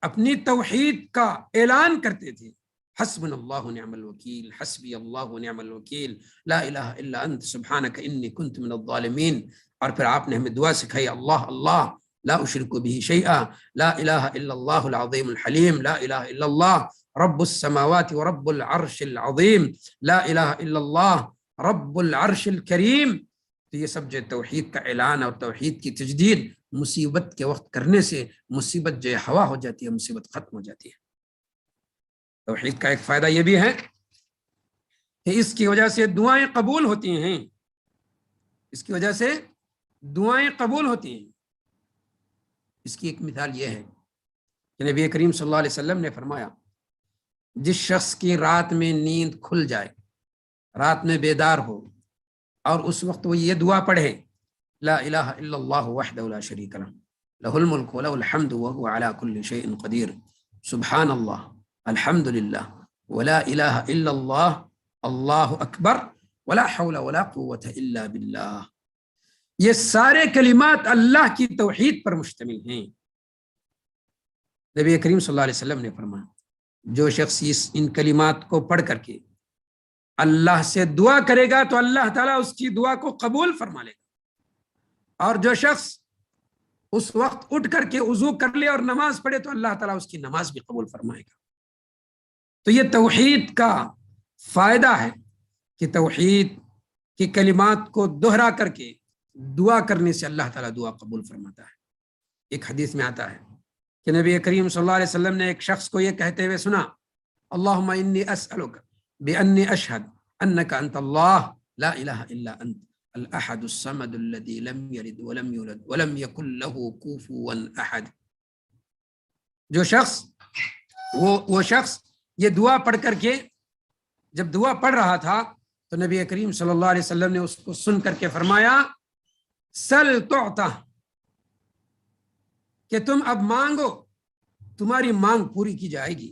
اپنی توحید کا اعلان کرتے تھے، حسبنا اللہ نعم الوکیل، حسبی اللہ نعم الوکیل، لا الہ الا انت سبحانک انی کنت من الظالمین۔ اور پھر آپ نے ہمیں دعا سکھائی، اللہ اللہ لا اشرک به شیئا، لا الہ الا اللہ العظیم الحلیم، لا الہ الا اللہ رب السماوات ورب العرش العظیم، لا الہ الا اللہ رب العرش الکریم۔ تو یہ سب جو توحید کا اعلان اور توحید کی تجدید مصیبت کے وقت کرنے سے مصیبت جو ہوا ہو جاتی ہے، مصیبت ختم ہو جاتی ہے۔ توحید کا ایک فائدہ یہ بھی ہے کہ اس کی وجہ سے دعائیں قبول ہوتی ہیں، اس کی وجہ سے دعائیں قبول ہوتی ہیں۔ اس کی ایک مثال یہ ہے کہ نبی کریم صلی اللہ علیہ وسلم نے فرمایا، جس شخص کی رات میں نیند کھل جائے، رات میں بیدار ہو، اور اس وقت وہ یہ دعا پڑھے، لا الہ الا اللہ وحدہ لا شریک لہ، لہ الملک ولہ الحمد وہو علی کل شیء قدیر، سبحان اللہ، الحمد للہ، ولا الہ الا اللہ، اللہ اکبر، ولا حول ولا قوة الا باللہ۔ یہ سارے کلمات اللہ کی توحید پر مشتمل ہیں۔ نبی کریم صلی اللہ علیہ وسلم نے فرمایا، جو شخص ان کلمات کو پڑھ کر کے اللہ سے دعا کرے گا تو اللہ تعالیٰ اس کی دعا کو قبول فرما لے گا، اور جو شخص اس وقت اٹھ کر کے وضو کر لے اور نماز پڑھے تو اللہ تعالیٰ اس کی نماز بھی قبول فرمائے گا۔ تو یہ توحید کا فائدہ ہے کہ توحید کی کلمات کو دہرا کر کے دعا کرنے سے اللہ تعالیٰ دعا قبول فرماتا ہے۔ ایک حدیث میں آتا ہے کہ نبی کریم صلی اللہ علیہ وسلم نے ایک شخص کو یہ کہتے ہوئے سنا، اللہم انی اسألک بأنی اشہد انک انت اللہ لا الہ الا انت الاحد الصمد الذی لم یلد ولم یولد ولم یکن لہ کفوا احد۔ جو شخص وہ شخص یہ دعا پڑھ کر کے جب دعا پڑھ رہا تھا تو نبی کریم صلی اللہ علیہ وسلم نے اس کو سن کر کے فرمایا، سل تعطا، کہ تم اب مانگو، تمہاری مانگ پوری کی جائے گی،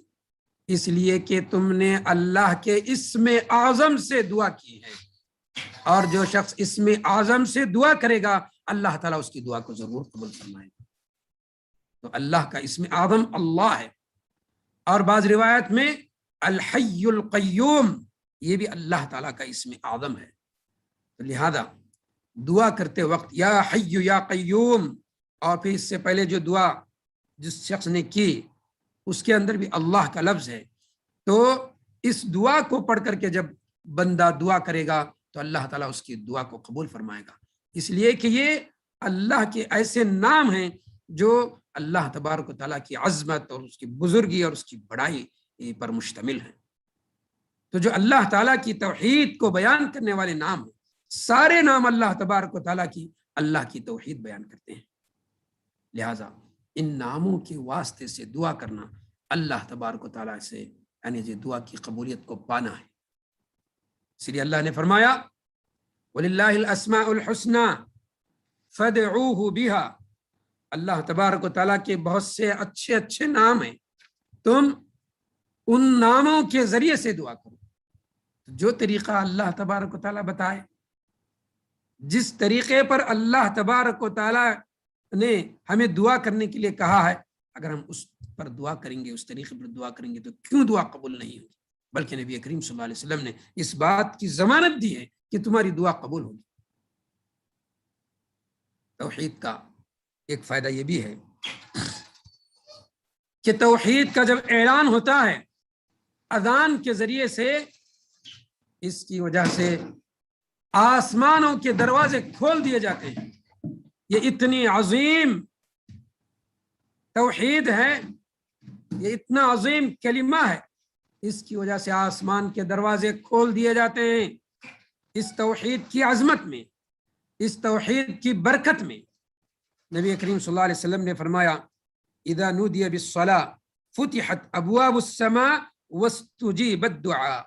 اس لیے کہ تم نے اللہ کے اسم اعظم سے دعا کی ہے، اور جو شخص اسم اعظم سے دعا کرے گا اللہ تعالیٰ اس کی دعا کو ضرور قبول فرمائے گا۔ تو اللہ کا اسم اعظم اللہ ہے، اور بعض روایت میں الحی القیوم، یہ بھی اللہ تعالیٰ کا اسم اعظم ہے۔ تو لہذا دعا کرتے وقت یا حی یا قیوم، اور پھر اس سے پہلے جو دعا جس شخص نے کی اس کے اندر بھی اللہ کا لفظ ہے، تو اس دعا کو پڑھ کر کے جب بندہ دعا کرے گا تو اللہ تعالیٰ اس کی دعا کو قبول فرمائے گا، اس لیے کہ یہ اللہ کے ایسے نام ہیں جو اللہ تبارک و تعالیٰ کی عظمت اور اس کی بزرگی اور اس کی بڑائی پر مشتمل ہیں۔ تو جو اللہ تعالیٰ کی توحید کو بیان کرنے والے نام ہیں، سارے نام اللہ تبارک و تعالیٰ کی اللہ کی توحید بیان کرتے ہیں۔ لہٰذا ان ناموں کے واسطے سے دعا کرنا اللہ تبارک و تعالیٰ سے یعنی دعا کی قبولیت کو پانا ہے۔ اس لیے اللہ نے فرمایا وَلِلَّهِ الْأَسْمَاءُ الْحُسْنَى فَادْعُوهُ بِهَا، اللہ تبارک و تعالیٰ کے بہت سے اچھے اچھے نام ہیں، تم ان ناموں کے ذریعے سے دعا کرو۔ جو طریقہ اللہ تبارک و تعالیٰ بتائے، جس طریقے پر اللہ تبارک و تعالیٰ نے ہمیں دعا کرنے کے لیے کہا ہے، اگر ہم اس پر دعا کریں گے، اس طریقے پر دعا کریں گے تو کیوں دعا قبول نہیں ہوگی؟ بلکہ نبی کریم صلی اللہ علیہ وسلم نے اس بات کی ضمانت دی ہے کہ تمہاری دعا قبول ہوگی۔ توحید کا ایک فائدہ یہ بھی ہے کہ توحید کا جب اعلان ہوتا ہے اذان کے ذریعے سے، اس کی وجہ سے آسمانوں کے دروازے کھول دیے جاتے ہیں۔ یہ اتنی عظیم توحید ہے، یہ اتنا عظیم کلمہ ہے، اس کی وجہ سے آسمان کے دروازے کھول دیے جاتے ہیں۔ اس توحید کی عظمت میں، اس توحید کی برکت میں نبی کریم صلی اللہ علیہ وسلم نے فرمایا اذا نودی بالصلاۃ فتحت ابواب السماء واستجیب الدعاء،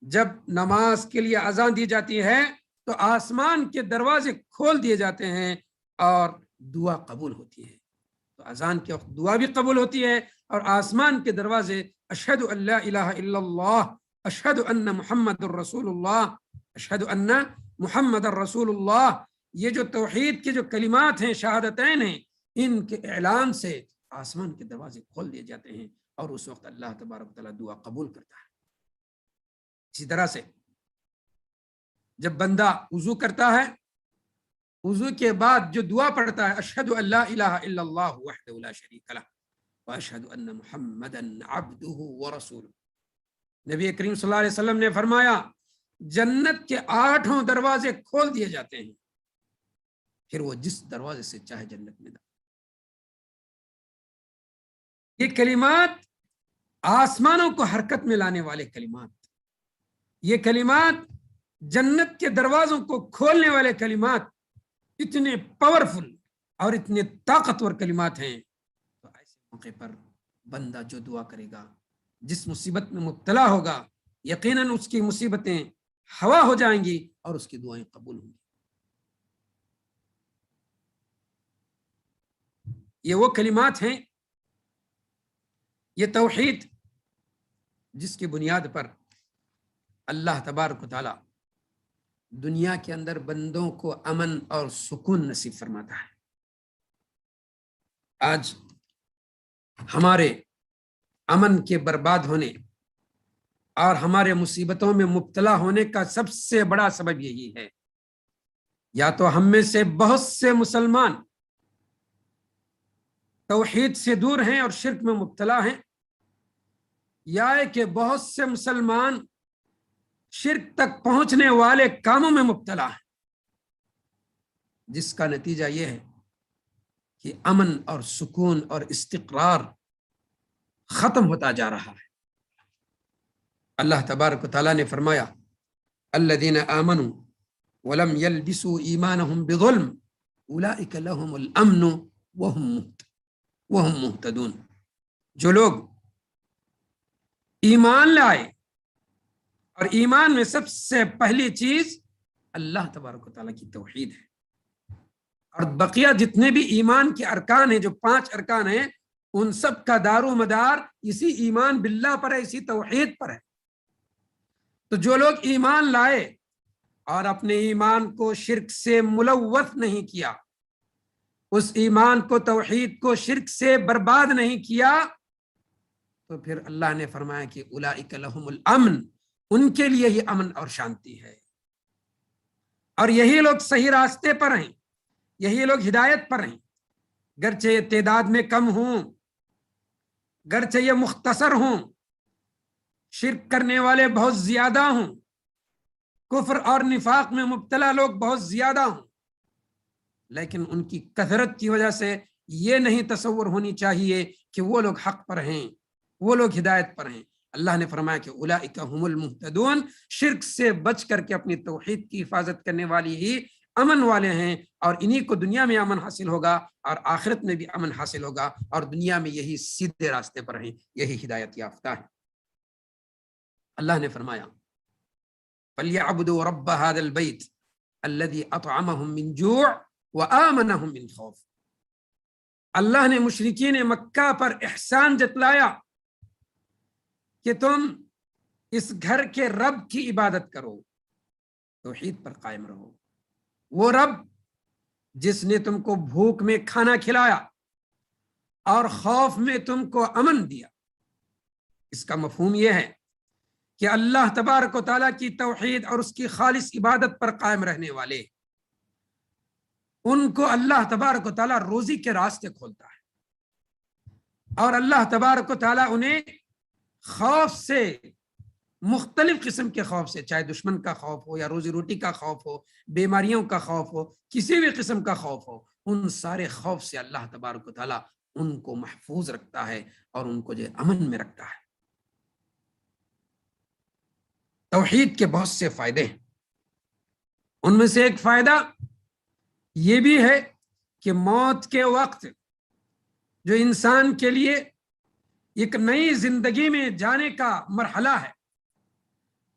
جب نماز کے لیے اذان دی جاتی ہے تو آسمان کے دروازے کھول دیے جاتے ہیں اور دعا قبول ہوتی ہے۔ تو اذان کے وقت دعا بھی قبول ہوتی ہے اور آسمان کے دروازے اشہد ان لا الہ الا اللہ، اشہد ان محمد الرسول اللہ، اشہد ان محمد الرسول اللہ، یہ جو توحید کے جو کلمات ہیں، شہادتین ہیں، ان کے اعلان سے آسمان کے دروازے کھول دیے جاتے ہیں اور اس وقت اللہ تبارک و تعالیٰ دعا قبول کرتا ہے۔ اسی طرح سے جب بندہ وضو کرتا ہے، وضو کے بعد جو دعا پڑھتا ہے اشہد ان لا الہ الا اللہ وحدہ لا شریک لہ واشہد ان محمدا عبدہ ورسولہ، نبی کریم صلی اللہ علیہ وسلم نے فرمایا جنت کے 8 دروازے کھول دیے جاتے ہیں، پھر وہ جس دروازے سے چاہے جنت میں داخل۔ یہ کلمات آسمانوں کو حرکت میں لانے والے کلمات، یہ کلمات جنت کے دروازوں کو کھولنے والے کلمات اتنے پاورفل اور اتنے طاقتور کلمات ہیں۔ تو ایسے موقع پر بندہ جو دعا کرے گا، جس مصیبت میں مبتلا ہوگا، یقیناً اس کی مصیبتیں ہوا ہو جائیں گی اور اس کی دعائیں قبول ہوں گی۔ یہ وہ کلمات ہیں، یہ توحید جس کی بنیاد پر اللہ تبارک و تعالی دنیا کے اندر بندوں کو امن اور سکون نصیب فرماتا ہے۔ آج ہمارے امن کے برباد ہونے اور ہمارے مصیبتوں میں مبتلا ہونے کا سب سے بڑا سبب یہی ہے، یا تو ہم میں سے بہت سے مسلمان توحید سے دور ہیں اور شرک میں مبتلا ہیں، یا کہ بہت سے مسلمان شرک تک پہنچنے والے کاموں میں مبتلا ہیں، جس کا نتیجہ یہ ہے کہ امن اور سکون اور استقرار ختم ہوتا جا رہا ہے۔ اللہ تبارک و تعالیٰ نے فرمایا الذین آمنوا ولم يلبسوا ایمانهم بظلم اولئک لهم الامن وهم مہتدون، جو لوگ ایمان لائے، اور ایمان میں سب سے پہلی چیز اللہ تبارک و تعالیٰ کی توحید ہے، اور بقیہ جتنے بھی ایمان کے ارکان ہیں، جو 5 ارکان ہیں، ان سب کا دار و مدار اسی ایمان باللہ پر ہے، اسی توحید پر ہے۔ تو جو لوگ ایمان لائے اور اپنے ایمان کو شرک سے ملوث نہیں کیا، اس ایمان کو، توحید کو شرک سے برباد نہیں کیا، تو پھر اللہ نے فرمایا کہ اولئک لہم الامن، ان کے لیے ہی امن اور شانتی ہے، اور یہی لوگ صحیح راستے پر ہیں، یہی لوگ ہدایت پر ہیں، گرچہ یہ تعداد میں کم ہوں، گرچہ یہ مختصر ہوں، شرک کرنے والے بہت زیادہ ہوں، کفر اور نفاق میں مبتلا لوگ بہت زیادہ ہوں، لیکن ان کی کثرت کی وجہ سے یہ نہیں تصور ہونی چاہیے کہ وہ لوگ حق پر ہیں، وہ لوگ ہدایت پر ہیں۔ اللہ نے فرمایا کہ اولئک هم المہتدون، شرک سے بچ کر کے اپنی توحید کی حفاظت کرنے والی ہی امن والے ہیں، اور انہی کو دنیا میں امن حاصل ہوگا اور آخرت میں بھی امن حاصل ہوگا، اور دنیا میں یہی سیدھے راستے پر ہیں، یہی ہدایت یافتہ ہیں۔ اللہ نے فرمایا فَلْيَعْبُدُوا رَبَّ هَذَا الْبَيْتِ الَّذِي أَطْعَمَهُم مِّن جُوعٍ وَآمَنَهُم مِّن خَوْفٍ۔ اللہ نے مشرکین مکہ پر احسان جتلایا کہ تم اس گھر کے رب کی عبادت کرو، توحید پر قائم رہو، وہ رب جس نے تم کو بھوک میں کھانا کھلایا اور خوف میں تم کو امن دیا۔ اس کا مفہوم یہ ہے کہ اللہ تبارک و تعالیٰ کی توحید اور اس کی خالص عبادت پر قائم رہنے والے ان کو اللہ تبارک و تعالیٰ روزی کے راستے کھولتا ہے، اور اللہ تبارک و تعالیٰ انہیں خوف سے، مختلف قسم کے خوف سے، چاہے دشمن کا خوف ہو یا روزی روٹی کا خوف ہو، بیماریوں کا خوف ہو، کسی بھی قسم کا خوف ہو، ان سارے خوف سے اللہ تبارک و تعالیٰ ان کو محفوظ رکھتا ہے اور ان کو جو امن میں رکھتا ہے۔ توحید کے بہت سے فائدے ہیں، ان میں سے ایک فائدہ یہ بھی ہے کہ موت کے وقت جو انسان کے لیے ایک نئی زندگی میں جانے کا مرحلہ ہے،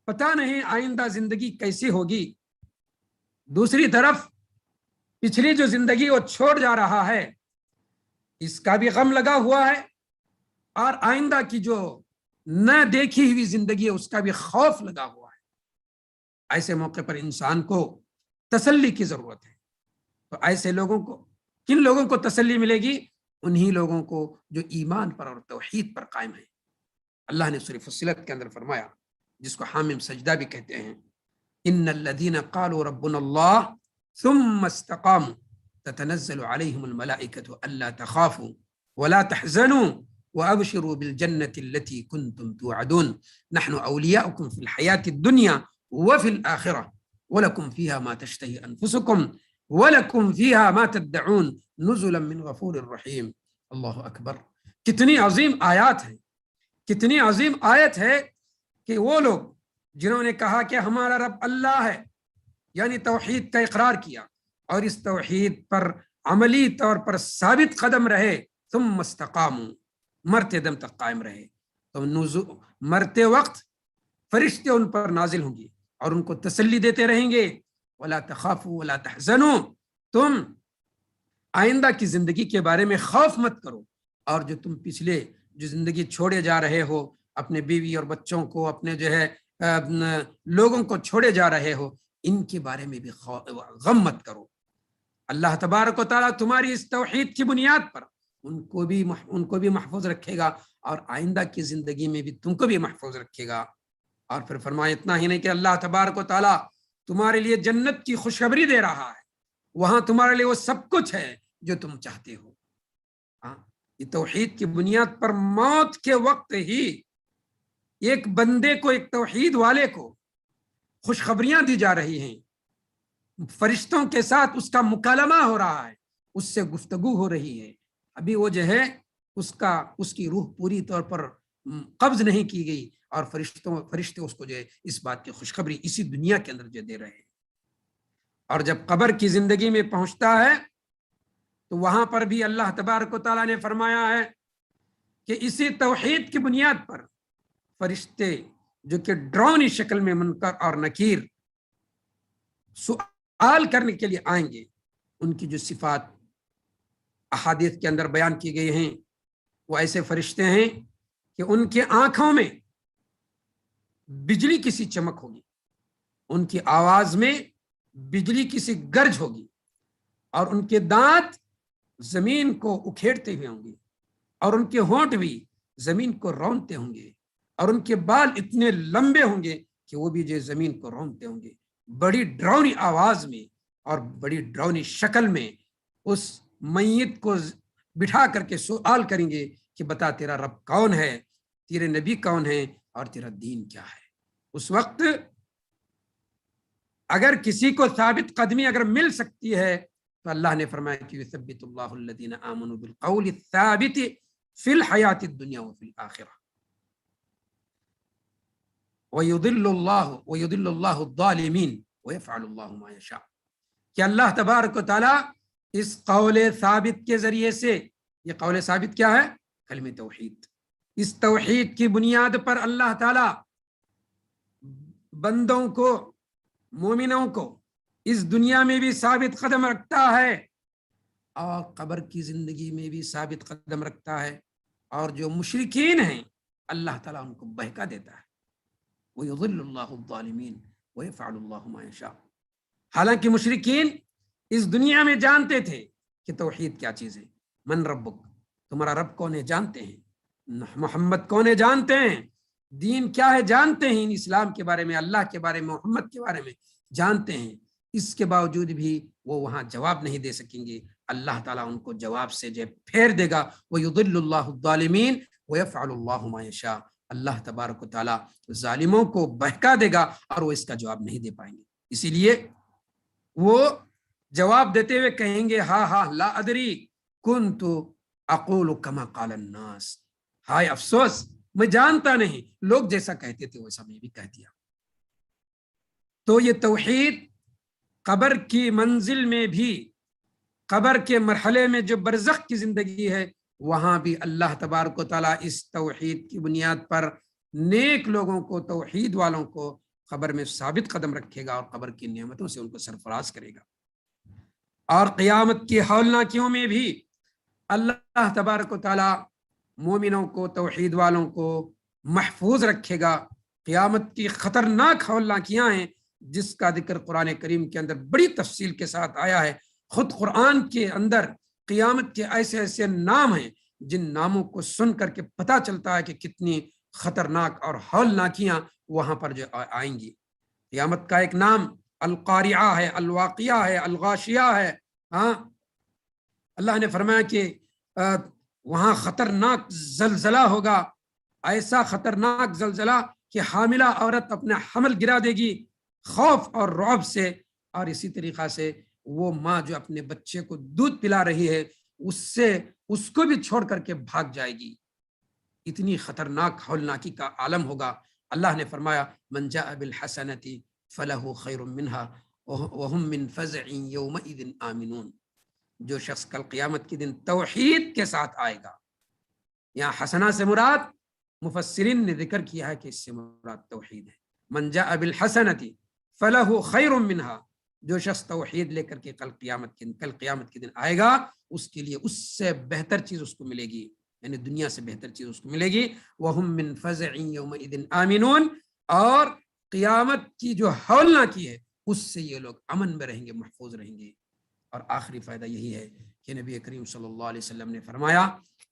پتہ نہیں آئندہ زندگی کیسی ہوگی، دوسری طرف پچھلی جو زندگی وہ چھوڑ جا رہا ہے اس کا بھی غم لگا ہوا ہے، اور آئندہ کی جو نہ دیکھی ہوئی زندگی ہے اس کا بھی خوف لگا ہوا ہے۔ ایسے موقع پر انسان کو تسلی کی ضرورت ہے۔ تو ایسے لوگوں کو، کن لوگوں کو تسلی ملے گی؟ انہی لوگوں کو جو ایمان پر اور توحید پر قائم ہیں۔ اللہ نے سورہ فصلت کے اندر فرمایا، جس کو حامیم سجدہ بھی کہتے ہیں، ان الذین قالوا ربنا اللہ ثم استقاموا تتنزل علیہم الملائکۃ الا تخافوا ولا تحزنوا وابشروا بالجنة التي كنتم توعدون نحن اولیاؤکم فی الحیاة الدنیا وفی الآخرة ولکم فیہا ما تشتہی انفسکم وَلَكُمْ فِيهَا مَا تَدَّعُونَ نُزُلًا مِّن غَفُورٍ رَحِيمٍ۔ اللہ اکبر، کتنی عظیم آیات ہیں، کتنی عظیم آیت ہے کہ وہ لوگ جنہوں نے کہا کہ ہمارا رب اللہ ہے، یعنی توحید کا اقرار کیا اور اس توحید پر عملی طور پر ثابت قدم رہے، ثم استقاموا، مرتے دم تک قائم رہے، تو مرتے وقت فرشتے ان پر نازل ہوں گے اور ان کو تسلی دیتے رہیں گے، ولا تخافوا ولا تحزنوا، تم آئندہ کی زندگی کے بارے میں خوف مت کرو، اور جو تم پچھلے جو زندگی چھوڑے جا رہے ہو، اپنے بیوی اور بچوں کو، اپنے جو ہے لوگوں کو چھوڑے جا رہے ہو، ان کے بارے میں بھی غم مت کرو۔ اللہ تبارک و تعالیٰ تمہاری اس توحید کی بنیاد پر ان کو بھی محفوظ رکھے گا، اور آئندہ کی زندگی میں بھی تم کو بھی محفوظ رکھے گا۔ اور پھر فرمایا اتنا ہی نہیں کہ اللہ تبارک و تعالیٰ تمہارے لیے جنت کی خوشخبری دے رہا ہے، وہاں تمہارے لیے وہ سب کچھ ہے جو تم چاہتے ہو۔ یہ توحید کی بنیاد پر موت کے وقت ہی ایک بندے کو، ایک توحید والے کو خوشخبریاں دی جا رہی ہیں، فرشتوں کے ساتھ اس کا مکالمہ ہو رہا ہے، اس سے گفتگو ہو رہی ہے، ابھی وہ جو ہے اس کی روح پوری طور پر قبض نہیں کی گئی، اور فرشتے اس کو جو ہے اس بات کی خوشخبری اسی دنیا کے اندر جو دے رہے ہیں۔ اور جب قبر کی زندگی میں پہنچتا ہے تو وہاں پر بھی اللہ تبارک و تعالیٰ نے فرمایا ہے کہ اسی توحید کی بنیاد پر فرشتے جو کہ ڈراؤنی شکل میں منکر اور نکیر سوال کرنے کے لیے آئیں گے، ان کی جو صفات احادیث کے اندر بیان کی گئی ہیں، وہ ایسے فرشتے ہیں کہ ان کی آنکھوں میں بجلی کسی چمک ہوگی، ان کی آواز میں بجلی کسی گرج ہوگی، اور ان کے دانت زمین کو اکھیڑتے ہوئے ہوں گے، اور ان کے ہونٹ بھی زمین کو رونتے ہوں گے، اور ان کے بال اتنے لمبے ہوں گے کہ وہ بھی جو زمین کو رونتے ہوں گے۔ بڑی ڈراؤنی آواز میں اور بڑی ڈراؤنی شکل میں اس میت کو بٹھا کر کے سوال کریں گے کہ بتا تیرا رب کون ہے، تیرے نبی کون ہے، اور تیرا دین کیا ہے۔ اس وقت اگر کسی کو ثابت قدمی اگر مل سکتی ہے تو اللہ نے فرمایا کہ یثبت اللہ الذین آمنوا بالقول الثابت فی الحیات الدنیا وفی الآخرہ ویضل اللہ الظالمین ویفعل اللہ ما یشاء، کہ اللہ تبارک و تعالیٰ اس قول ثابت کے ذریعے سے، یہ قول ثابت کیا ہے؟ کلمہ توحید، اس توحید کی بنیاد پر اللہ تعالیٰ بندوں کو، مومنوں کو اس دنیا میں بھی ثابت قدم رکھتا ہے اور قبر کی زندگی میں بھی ثابت قدم رکھتا ہے، اور جو مشرکین ہیں اللہ تعالیٰ ان کو بہکا دیتا ہے۔ وَيُضِلُّ اللَّهُ الظَّالِمِينَ وَيَفْعَلُ اللَّهُ مَا يَشَاءُ۔ حالانکہ مشرکین اس دنیا میں جانتے تھے کہ توحید کیا چیز ہے، من ربک، تمہارا رب کون ہے جانتے ہیں، محمد کون ہے جانتے ہیں، دین کیا ہے جانتے ہیں، اسلام کے بارے میں، اللہ کے بارے میں، محمد کے بارے میں جانتے ہیں، اس کے باوجود بھی وہ وہاں جواب نہیں دے سکیں گے. اللہ تعالیٰ ان کو جواب سے جو پھیر دے گا. وَيُضِلُّ اللَّهُ الظَّالِمِينَ وَيَفْعَلُ اللَّهُ مَا يَشَاءُ. اللہ تبارک و تعالیٰ ظالموں کو بہکا دے گا اور وہ اس کا جواب نہیں دے پائیں گے. اسی لیے وہ جواب دیتے ہوئے کہیں گے ہاں ہاں لا ادری کنت اقول کما قال الناس. ہائے افسوس میں جانتا نہیں، لوگ جیسا کہتے تھے ویسا میں بھی کہہ دیا. تو یہ توحید قبر کی منزل میں بھی، قبر کے مرحلے میں جو برزخ کی زندگی ہے وہاں بھی اللہ تبارک و تعالیٰ اس توحید کی بنیاد پر نیک لوگوں کو، توحید والوں کو قبر میں ثابت قدم رکھے گا اور قبر کی نعمتوں سے ان کو سرفراز کرے گا. اور قیامت کی ہولناکیوں میں بھی اللہ تبارک و تعالیٰ مومنوں کو، توحید والوں کو محفوظ رکھے گا. قیامت کی خطرناک ہولناکیاں ہیں جس کا ذکر قرآن کریم کے اندر بڑی تفصیل کے ساتھ آیا ہے. خود قرآن کے اندر قیامت کے ایسے ایسے نام ہیں جن ناموں کو سن کر کے پتہ چلتا ہے کہ کتنی خطرناک اور ہولناکیاں وہاں پر جو آئیں گی. قیامت کا ایک نام القاریعہ ہے، الواقعہ ہے، الغاشیہ ہے. ہاں اللہ نے فرمایا کہ وہاں خطرناک زلزلہ ہوگا، ایسا خطرناک زلزلہ کہ حاملہ عورت اپنا حمل گرا دے گی خوف اور رعب سے. اور اسی طریقہ سے وہ ماں جو اپنے بچے کو دودھ پلا رہی ہے اس کو بھی چھوڑ کر کے بھاگ جائے گی. اتنی خطرناک ہولناکی کا عالم ہوگا. اللہ نے فرمایا من جاء بالحسنۃ فلہ خیر منها وهم من فزع یومئذ آمنون. جو شخص کل قیامت کے دن توحید کے ساتھ آئے گا، یہاں حسنہ سے مراد مفسرین نے ذکر کیا ہے کہ اس سے مراد توحید ہے. من جاء بالحسنۃ فلہ خیر منها. جو شخص توحید لے کر کے کل قیامت کے دن آئے گا اس کے لیے اس سے بہتر چیز اس کو ملے گی، یعنی دنیا سے بہتر چیز اس کو ملے گی. وَهُم مِّن فَزْعٍ يَوْمَئِذٍ آمِنُونَ. اور قیامت کی جو ہولناکی ہے اس سے یہ لوگ امن میں رہیں گے، محفوظ رہیں گے. اور آخری فائدہ یہی ہے کہ نبی کریم صلی اللہ علیہ وسلم نے فرمایا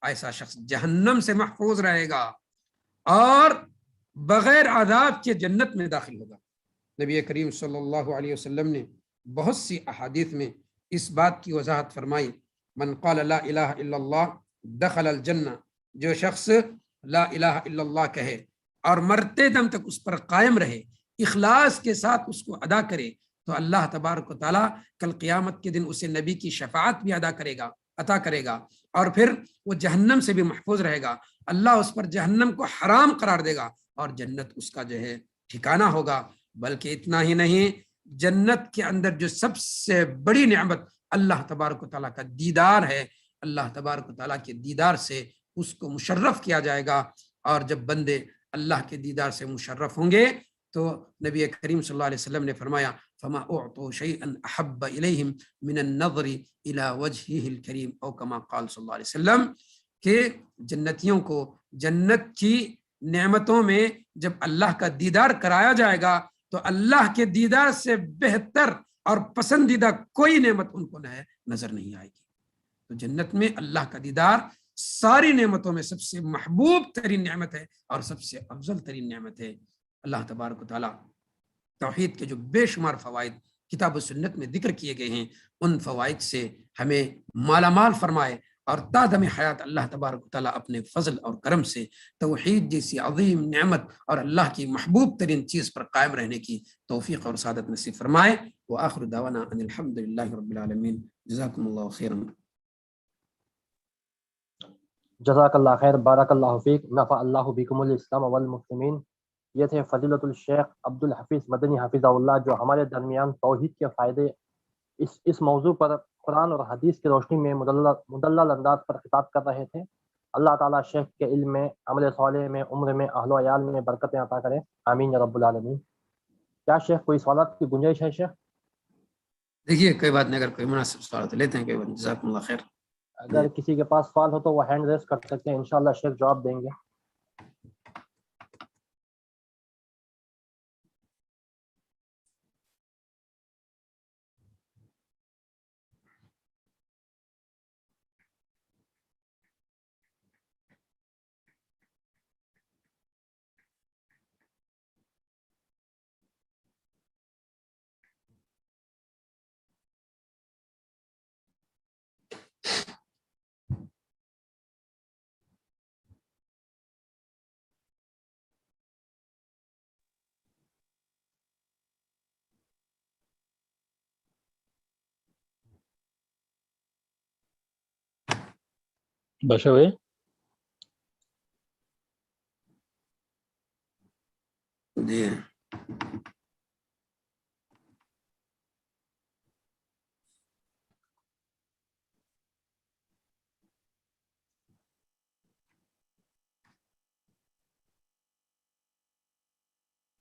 ایسا شخص جہنم سے محفوظ رہے گا اور بغیر عذاب کے جنت میں داخل ہوگا. نبی کریم صلی اللہ علیہ وسلم نے بہت سی احادیث میں اس بات کی وضاحت فرمائی. من قال لا الہ الا اللہ دخل الجنہ. جو شخص لا الہ الا اللہ کہے اور مرتے دم تک اس پر قائم رہے، اخلاص کے ساتھ اس کو ادا کرے، تو اللہ تبارک و تعالیٰ کل قیامت کے دن اسے نبی کی شفاعت بھی عطا کرے گا اور پھر وہ جہنم سے بھی محفوظ رہے گا. اللہ اس پر جہنم کو حرام قرار دے گا اور جنت اس کا جو ہے ٹھکانہ ہوگا. بلکہ اتنا ہی نہیں، جنت کے اندر جو سب سے بڑی نعمت اللہ تبارک و تعالیٰ کا دیدار ہے، اللہ تبارک و تعالیٰ کے دیدار سے اس کو مشرف کیا جائے گا. اور جب بندے اللہ کے دیدار سے مشرف ہوں گے تو نبی کریم صلی اللہ علیہ وسلم نے فرمایا فما اعطوا شيئا احب اليهم من النظر الى وجهه الكريم او كما قال صلی اللہ علیہ وسلم کہ جنتیوں کو جنت کی نعمتوں میں جب اللہ کا دیدار کرایا جائے گا تو اللہ کے دیدار سے بہتر اور پسندیدہ کوئی نعمت ان کو نظر نہیں آئے گی. تو جنت میں اللہ کا دیدار ساری نعمتوں میں سب سے محبوب ترین نعمت ہے اور سب سے افضل ترین نعمت ہے. اللہ تبارک و تعالیٰ توحید کے جو بے شمار فوائد کتاب و سنت میں ذکر کیے گئے ہیں ان فوائد سے ہمیں مالا مال فرمائے اور تا دم حیات اللہ تبارک و تعالیٰ اپنے فضل اور کرم سے توحید جیسی عظیم نعمت اور اللہ کی محبوب ترین چیز پر قائم رہنے کی توفیق اور سعادت نصیب فرمائے. وآخر دعوانا ان الحمد للہ رب العالمین. جزاکم اللہ خیرا. جزاک اللہ خیر، بارک اللہ فیک، نفع اللہ بکم الاسلام والمسلمین. یہ تھے فضیلت الشیخ عبد الحفیظ مدنی حفظہ اللہ جو ہمارے درمیان توحید کے فائدے اس موضوع پر قرآن اور حدیث کی روشنی میں مدلل انداز پر خطاب کر رہے تھے. اللہ تعالیٰ شیخ کے علم میں، عمل صالح میں، عمر میں، اہل و عیال میں برکتیں عطا کرے. آمین یا رب العالمین. کیا شیخ کوئی سوالات کی گنجائش ہے شیخ؟ دیکھیے کوئی بات نہیں، اگر کوئی مناسب سوال تو لیتے ہیں، کوئی بات نہیں. جزاکم اللہ خیر. اگر کسی کے پاس سوال ہو تو وہ ہینڈ ریز کر سکتے ہیں، انشاءاللہ شیخ جواب دیں گے. بشوي جی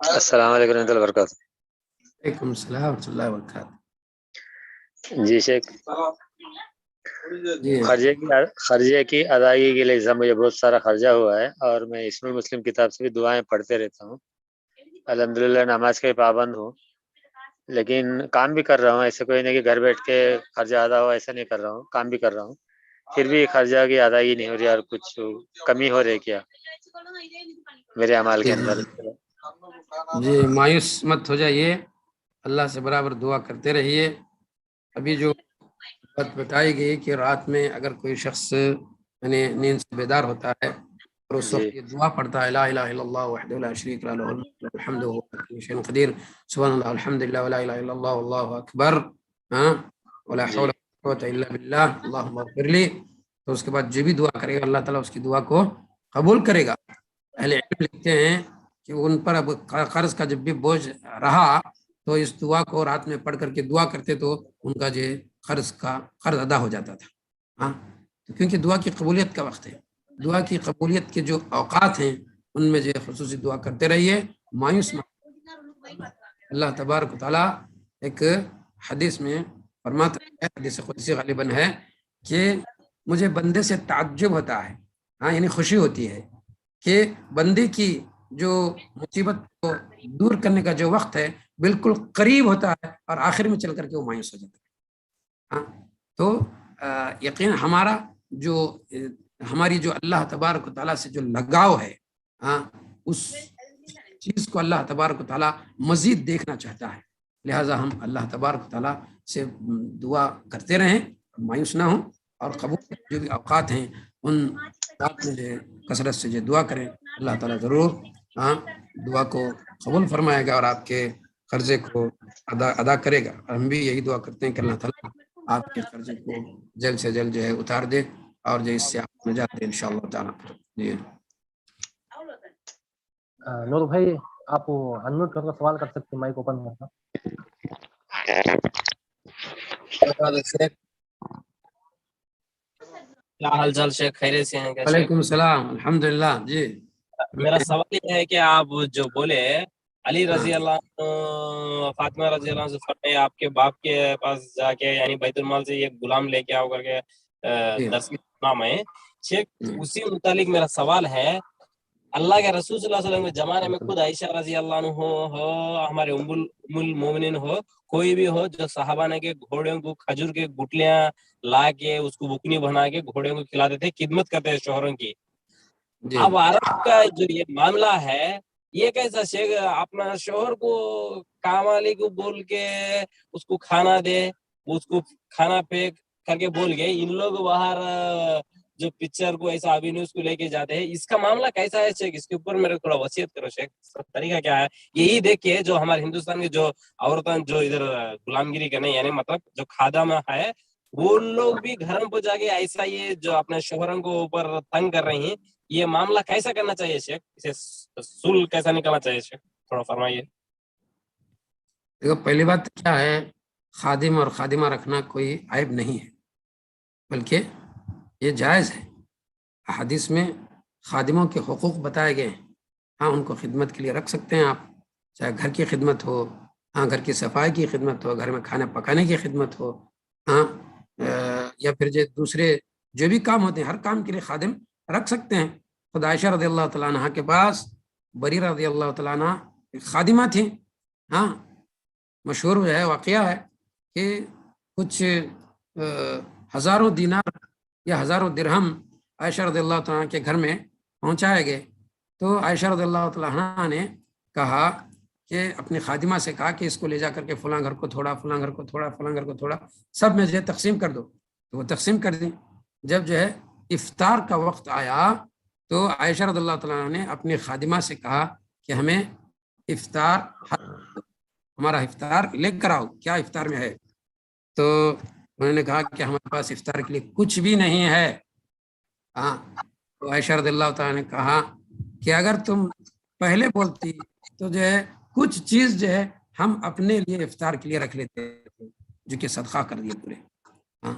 السلام علیکم ورحمۃ اللہ وبرکاتہ۔ وعلیکم السلام ورحمۃ اللہ وبرکاتہ۔ جی شیخ، جی خرچے کی ادائیگی کے لیے مجھے بہت سارا خرچہ ہوا ہے، اور میں اسم المسلم کتاب سے بھی دعائیں پڑھتے رہتا ہوں۔ الحمدللہ نماز کے پابند ہوں، لیکن کام بھی کر رہا ہوں۔ ایسے کوئی نہیں کہ گھر بیٹھ کے خرچہ ادا ہوا، ایسا نہیں کر رہا ہوں، کام بھی کر رہا ہوں، پھر بھی خرچہ کی ادائیگی نہیں ہو رہی، اور کچھ کمی ہو رہی کیا میرے اعمال کے اندر؟ جی مایوس مت ہو جائیے، اللہ سے برابر دعا کرتے رہیے۔ ابھی جو بات بتائی گئی کہ رات میں اگر کوئی شخص یعنی نیند سے بیدار ہوتا ہے اور اس وقت یہ دعا پڑھتا ہے لا الہ الا اللہ وحدہ لا شریک لہ لہ الملک ولہ الحمد وهو على كل شيء قدیر، سبحان اللہ الحمد للہ ولا الہ الا اللہ واللہ اکبر، ولا حول ولا قوة الا باللہ اللہم اغفر لی، تو اس کے بعد جو بھی دعا کرے گا اللہ تعالیٰ اس کی دعا کو قبول کرے گا۔ اہل علم لکھتے ہیں کہ ان پر اب قرض کا جب بھی بوجھ رہا تو اس دعا کو رات میں پڑھ کر کے دعا کرتے تو ان کا جو قرض ادا ہو جاتا تھا۔ ہاں، کیونکہ دعا کی قبولیت کا وقت ہے، دعا کی قبولیت کے جو اوقات ہیں ان میں جو خصوصی دعا کرتے رہیے، مایوس مت۔ اللہ تبارک و تعالیٰ ایک حدیث میں فرماتا ہے، حدیث قدسی غالباً ہے، کہ مجھے بندے سے تعجب ہوتا ہے، ہاں یعنی خوشی ہوتی ہے کہ بندے کی جو مصیبت کو دور کرنے کا جو وقت ہے بالکل قریب ہوتا ہے اور آخر میں چل کر کے وہ مایوس ہو جاتا ہے۔ ہاں تو یقین ہماری جو اللہ تبارک و تعالیٰ سے جو لگاؤ ہے، ہاں اس چیز کو اللہ تبارک و تعالیٰ مزید دیکھنا چاہتا ہے، لہٰذا ہم اللہ تبارک و تعالیٰ سے دعا کرتے رہیں، مایوس نہ ہوں، اور قبول جو بھی اوقات ہیں ان اوقات میں جو کثرت سے جو دعا کریں، اللہ تعالیٰ ضرور دعا کو قبول فرمائے گا اور آپ کے قرضے کو ادا کرے گا۔ ہم بھی یہی دعا کرتے ہیں کہ اللہ تعالیٰ آپ کے قرضے کو جلد سے جلد جو ہے اتار دے اور جو اس سے آپ نجات دے انشاءاللہ تعالیٰ۔ جی نور بھائی آپ انمیوٹ کر کے سوال کر سکتے ہیں، مائک اوپن کرنا۔ کیا حال چال شیخ، خیریت سے ہیں کیا شیخ؟ وعلیکم السلام، الحمدللہ۔ جی میرا سوال یہ ہے کہ آپ جو بولے علی رضی اللہ عنہ فاطمہ رضی اللہ عنہ سے فرمائے آپ کے باپ کے پاس جا کے یعنی بیت المال سے یہ غلام لے کے آؤ کر کے درس کی نام ہے شیخ، اسی متعلق میرا سوال ہے، اللہ کے رسول صلی اللہ علیہ وسلم کے زمانے میں خود عائشہ رضی اللہ عنہ ہو ہمارے ام المومنین ہو، کوئی بھی ہو، جو صحابہ نے کے گھوڑوں کو کھجور کے گٹلیاں لا کے اس کو بکنی بنا کے گھوڑوں کو کھلاتے تھے، خدمت کرتے تھے شوہروں کی۔ اب عرب کا جو یہ معاملہ ہے یہ کیسا شیخ، اپنا شوہر کو کام والی کو بول کے اس کو کھانا دے، اس کو کھانا پیک کر کے بول گئے، ان لوگ باہر جو پکچر کو ایسا ابھی نیوز کو لے کے جاتے ہیں، اس کا معاملہ کیسا ہے شیخ؟ اس کے اوپر میرے تھوڑا وصیت کرو شیخ، طریقہ کیا ہے؟ یہی دیکھ کے جو ہمارے ہندوستان کی جو عورتیں جو ادھر غلامگیری کرنے یعنی مطلب جو خادم ہے وہ لوگ بھی گھر میں جا کے ایسا یہ جو اپنے شوہروں کو اوپر تنگ کر رہی ہیں، یہ معاملہ کیسا کرنا چاہیے شیخ؟ اسے سول کیسا نکلنا چاہیے شیخ، تھوڑا فرمائیے۔ دیکھو پہلی بات کیا ہے، خادم اور خادمہ رکھنا کوئی عیب نہیں ہے، بلکہ یہ جائز ہے۔ احادیث میں خادموں کے حقوق بتائے گئے ہیں، ہاں ان کو خدمت کے لیے رکھ سکتے ہیں آپ، چاہے گھر کی خدمت ہو، ہاں گھر کی صفائی کی خدمت ہو، گھر میں کھانا پکانے کی خدمت ہو، ہاں یا پھر جو دوسرے جو بھی کام ہوتے ہیں ہر کام کے لیے خادم رکھ سکتے ہیں۔ خود عائشہ رضی اللہ تعالیٰ عنہ کے پاس بریرہ رضی اللہ تعالیٰ عنہ ایک خادمہ تھیں، ہاں مشہور ہے واقعہ ہے کہ کچھ ہزاروں دینار یا ہزاروں درہم عائشہ رضی اللہ تعالیٰ عنہ کے گھر میں پہنچائے گئے، تو عائشہ رضی اللہ تعالیٰ عنہ نے کہا کہ اپنی خادمہ سے کہا کہ اس کو لے جا کر کے فلاں گھر کو تھوڑا، فلاں گھر کو تھوڑا، فلاں گھر کو تھوڑا، سب میں جو تقسیم کر دو، تو وہ تقسیم کر دی۔ جب جو ہے افطار کا وقت آیا تو عائشہ رضی اللہ تعالیٰ عنہ نے اپنی خادمہ سے کہا کہ ہمیں افطار، ہمارا افطار لے کر آؤ، کیا افطار میں ہے؟ تو انہوں نے کہا کہ ہمارے پاس افطار کے لیے کچھ بھی نہیں ہے. ہاں، تو عائشہ رضی اللہ تعالیٰ نے کہا کہ اگر تم پہلے بولتی تو جو ہے کچھ چیز جو ہے ہم اپنے لیے افطار کے لیے رکھ لیتے تھے، جو کہ صدقہ کر دیے پورے. ہاں،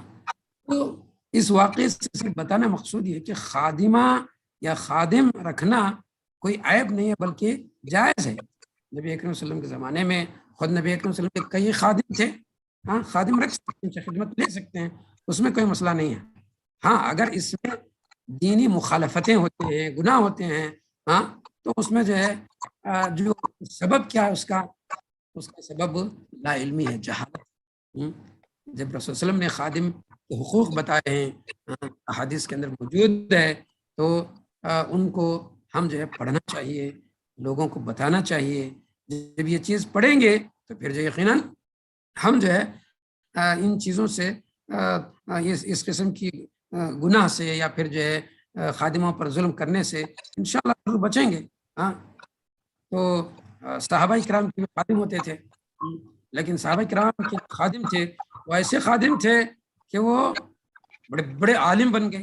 تو اس واقعے سے صرف بتانا مقصود یہ ہے کہ خادمہ یا خادم رکھنا کوئی عیب نہیں ہے بلکہ جائز ہے. نبی اکرم صلی اللہ علیہ وسلم کے زمانے میں خود نبی اکرم صلی اللہ علیہ وسلم کے کئی خادم تھے. ہاں، خادم رکھ سکتے ہیں، ان سے خدمت لے سکتے ہیں، اس میں کوئی مسئلہ نہیں ہے. ہاں، اگر اس میں دینی مخالفتیں ہوتی ہیں، گناہ ہوتے ہیں، ہاں، تو اس میں جو ہے جو سبب کیا ہے اس کا سبب لا علمی ہے، جہالت. جب رسول صلی اللہ علیہ وسلم نے خادم کے حقوق بتائے ہیں، احادیث کے اندر موجود ہے، تو ان کو ہم جو ہے پڑھنا چاہیے، لوگوں کو بتانا چاہیے. جب یہ چیز پڑھیں گے تو پھر جو یقیناً ہم جو ہے ان چیزوں سے اس قسم کی گناہ سے یا پھر جو ہے خادموں پر ظلم کرنے سے انشاءاللہ ضرور بچیں گے. ہاں، تو صحابہ کرام کے خادم ہوتے تھے، لیکن صحابہ کرام کے خادم تھے وہ ایسے خادم تھے کہ وہ بڑے بڑے عالم بن گئے،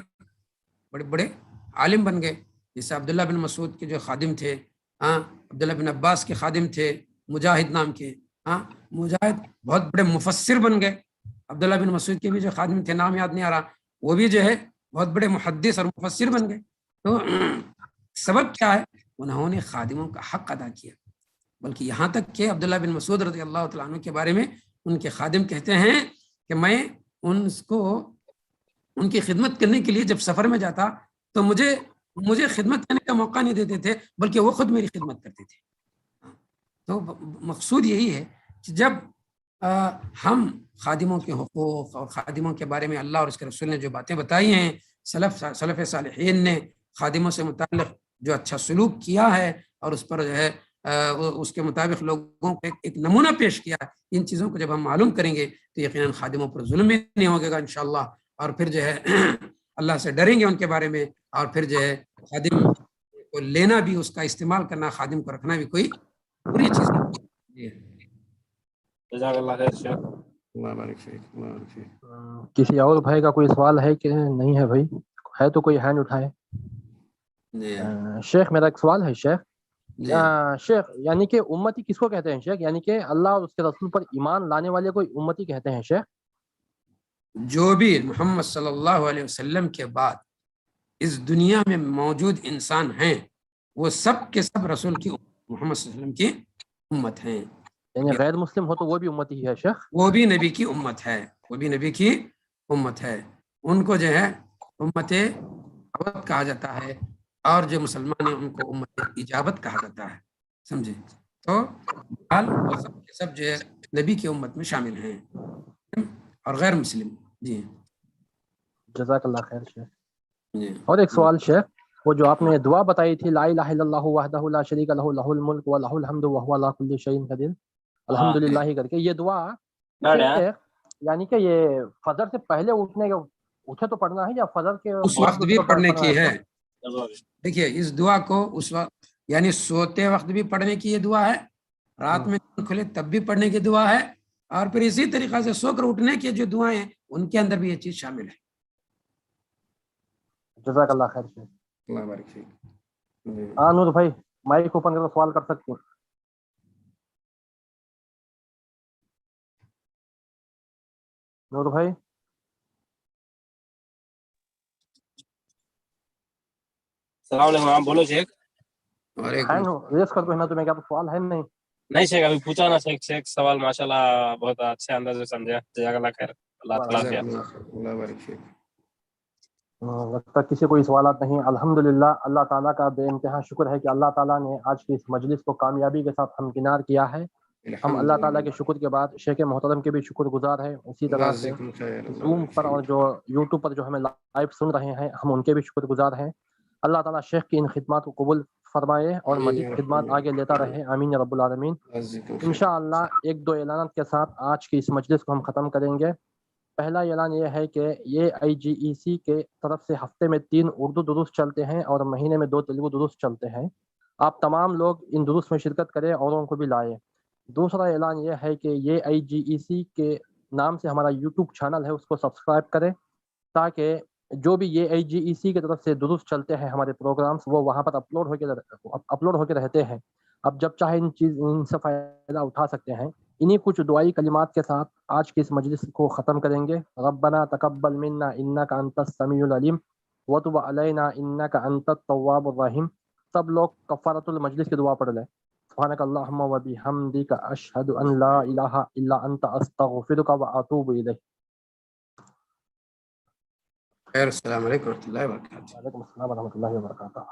بڑے بڑے عالم بن گئے. جیسے عبداللہ بن مسعود کے جو خادم تھے، ہاں، عبداللہ بن عباس کے خادم تھے مجاہد نام کے. ہاں، مجاہد بہت بڑے مفسر بن گئے. عبداللہ بن مسعود کے بھی جو خادم تھے، نام یاد نہیں آ رہا، وہ بھی جو ہے بہت بڑے محدث اور مفسر بن گئے. تو سبب کیا ہے؟ انہوں نے خادموں کا حق ادا کیا. بلکہ یہاں تک کہ عبداللہ بن مسعود رضی اللہ تعالیٰ عنہ کے بارے میں ان کے خادم کہتے ہیں کہ میں ان کی خدمت کرنے کے لیے جب سفر میں جاتا تو مجھے خدمت کرنے کا موقع نہیں دیتے تھے، بلکہ وہ خود میری خدمت کرتے تھے. تو مقصود یہی ہے کہ جب ہم خادموں کے حقوق اور خادموں کے بارے میں اللہ اور اس کے رسول نے جو باتیں بتائی ہیں، سلف صالحین نے خادموں سے متعلق جو اچھا سلوک کیا ہے اور اس پر جو ہے اس کے مطابق لوگوں کو ایک نمونہ پیش کیا ہے، ان چیزوں کو جب ہم معلوم کریں گے تو یقیناً خادموں پر ظلم بھی نہیں ہوگے گا انشاءاللہ. اور پھر جو ہے اللہ سے ڈریں گے ان کے بارے میں، اور پھر جو ہے خادم کو لینا بھی، اس کا استعمال کرنا، خادم کو رکھنا بھی کوئی بری چیز نہیں. جزاک اللہ خیر شیخ. اللہ بارک فیک، اللہ بارک فیک. کسی اور بھائی کا کوئی سوال ہے کہ نہیں ہے؟ بھائی ہے تو کوئی ہینڈ اٹھائے. شیخ میرا ایک سوال ہے شیخ. شیخ یعنی کہ امتی کس کو کہتے ہیں شیخ؟ یعنی کہ اللہ اور اس کے رسول پر ایمان لانے والے کو امتی کہتے ہیں شیخ؟ جو بھی محمد صلی اللہ علیہ وسلم کے بعد اس دنیا میں موجود انسان ہیں، وہ سب کے سب رسول کی محمد صلی اللہ علیہ وسلم کی امت ہیں. یعنی غیر مسلم ہو تو وہ بھی امتی ہی ہے شیخ؟ وہ بھی نبی کی امت ہے، وہ بھی نبی کی امت ہے. ان کو جو ہے امت اجابت کہا جاتا ہے، اور جو مسلمان ہیں ان کو امت اجابت کہا جاتا ہے. سمجھے؟ تو وہ سب کے سب جو ہے نبی کی امت میں شامل ہیں اور غیر مسلم. جی جزاک اللہ خیر شیخ. جی. اور ایک سوال شیخ، وہ جو آپ نے دعا بتائی تھی لا الہ الا اللہ وحدہ لا شریک لہ لہ الملک ولہ الحمد وہو علی کل شیء قدیر، الحمدللہ کر کے، یہ دعا شیخ یعنی کہ یہ فجر سے پہلے اٹھے تو پڑھنا ہے یا فجر کے اس وقت بھی پڑھنے کی ہے؟ جزاک دیکھیے اس دعا کو اس وقت یعنی سوتے وقت بھی پڑھنے کی یہ دعا ہے، رات میں کھلے تب بھی پڑھنے کی دعا ہے، اور پھر اسی طریقہ سے سو کر اٹھنے کی جو دعائیں ہیں ان کے اندر بھی یہ چیز شامل ہے. جزاک اللہ خیر شیخ. اللہ بارک فیک. نور بھائی مائک اوپن کر کے سوال کر سکتے ہیں. نور بھائی السلام علیکم. آپ بولو شیخ. ہینڈ ریس کر دو. میں تمہیں کیا سوال ہے نہیں؟ نہیں شیخ ابھی پوچھا نا شیخ سوال ماشاءاللہ بہت اچھے انداز سے سمجھا. جزاک اللہ خیر. اللہ تعالیٰ اللہ بارک فیک. لگتا کسی کوئی سوالات نہیں. الحمدللہ اللہ تعالیٰ کا بے انتہا شکر ہے کہ اللہ تعالیٰ نے آج کی اس مجلس کو کامیابی کے ساتھ ہمکنار کیا ہے. ہم اللہ تعالیٰ کے شکر کے بعد شیخ محترم کے بھی شکر گزار ہیں. اسی طرح سے زوم پر اور جو یوٹیوب پر جو ہمیں لائیو سن رہے ہیں ہم ان کے بھی شکر گزار ہیں. اللہ تعالیٰ شیخ کی ان خدمات کو قبول فرمائے اور مزید خدمات آگے لیتا رہے. آمین یا رب العالمین. انشاءاللہ ایک دو اعلانات کے ساتھ آج کی اس مجلس کو ہم ختم کریں گے. پہلا اعلان یہ ہے کہ یہ IGEC کے طرف سے ہفتے میں 3 اردو دروس چلتے ہیں اور مہینے میں 2 تیلگو دروس چلتے ہیں. آپ تمام لوگ ان دروس میں شرکت کریں، اوروں کو بھی لائیں. دوسرا اعلان یہ ہے کہ یہ IGEC کے نام سے ہمارا یوٹیوب چینل ہے، اس کو سبسکرائب کریں تاکہ جو بھی یہ IGEC کی طرف سے دروس چلتے ہیں ہمارے پروگرامز وہ وہاں پر اپلوڈ ہو کے رہتے ہیں. اب جب چاہے ان سے فائدہ اٹھا سکتے ہیں. انہی کچھ دعائی کلمات کے ساتھ آج کی اس مجلس کو ختم کریں گے. ربنا تقبل منا انک انت السمیع العلیم وتب علینا انک انت التواب الرحیم. سب لوگ کفارۃ المجلس کی دعا پڑھ لیں. سبحانک اللہم و بحمدک اشہد ان لا الہ الا انت استغفرک و اتوب الیک. خیر، السلام علیکم و رحمۃ اللہ وبرکاتہ. وعلیکم السلام ورحمۃ اللہ وبرکاتہ.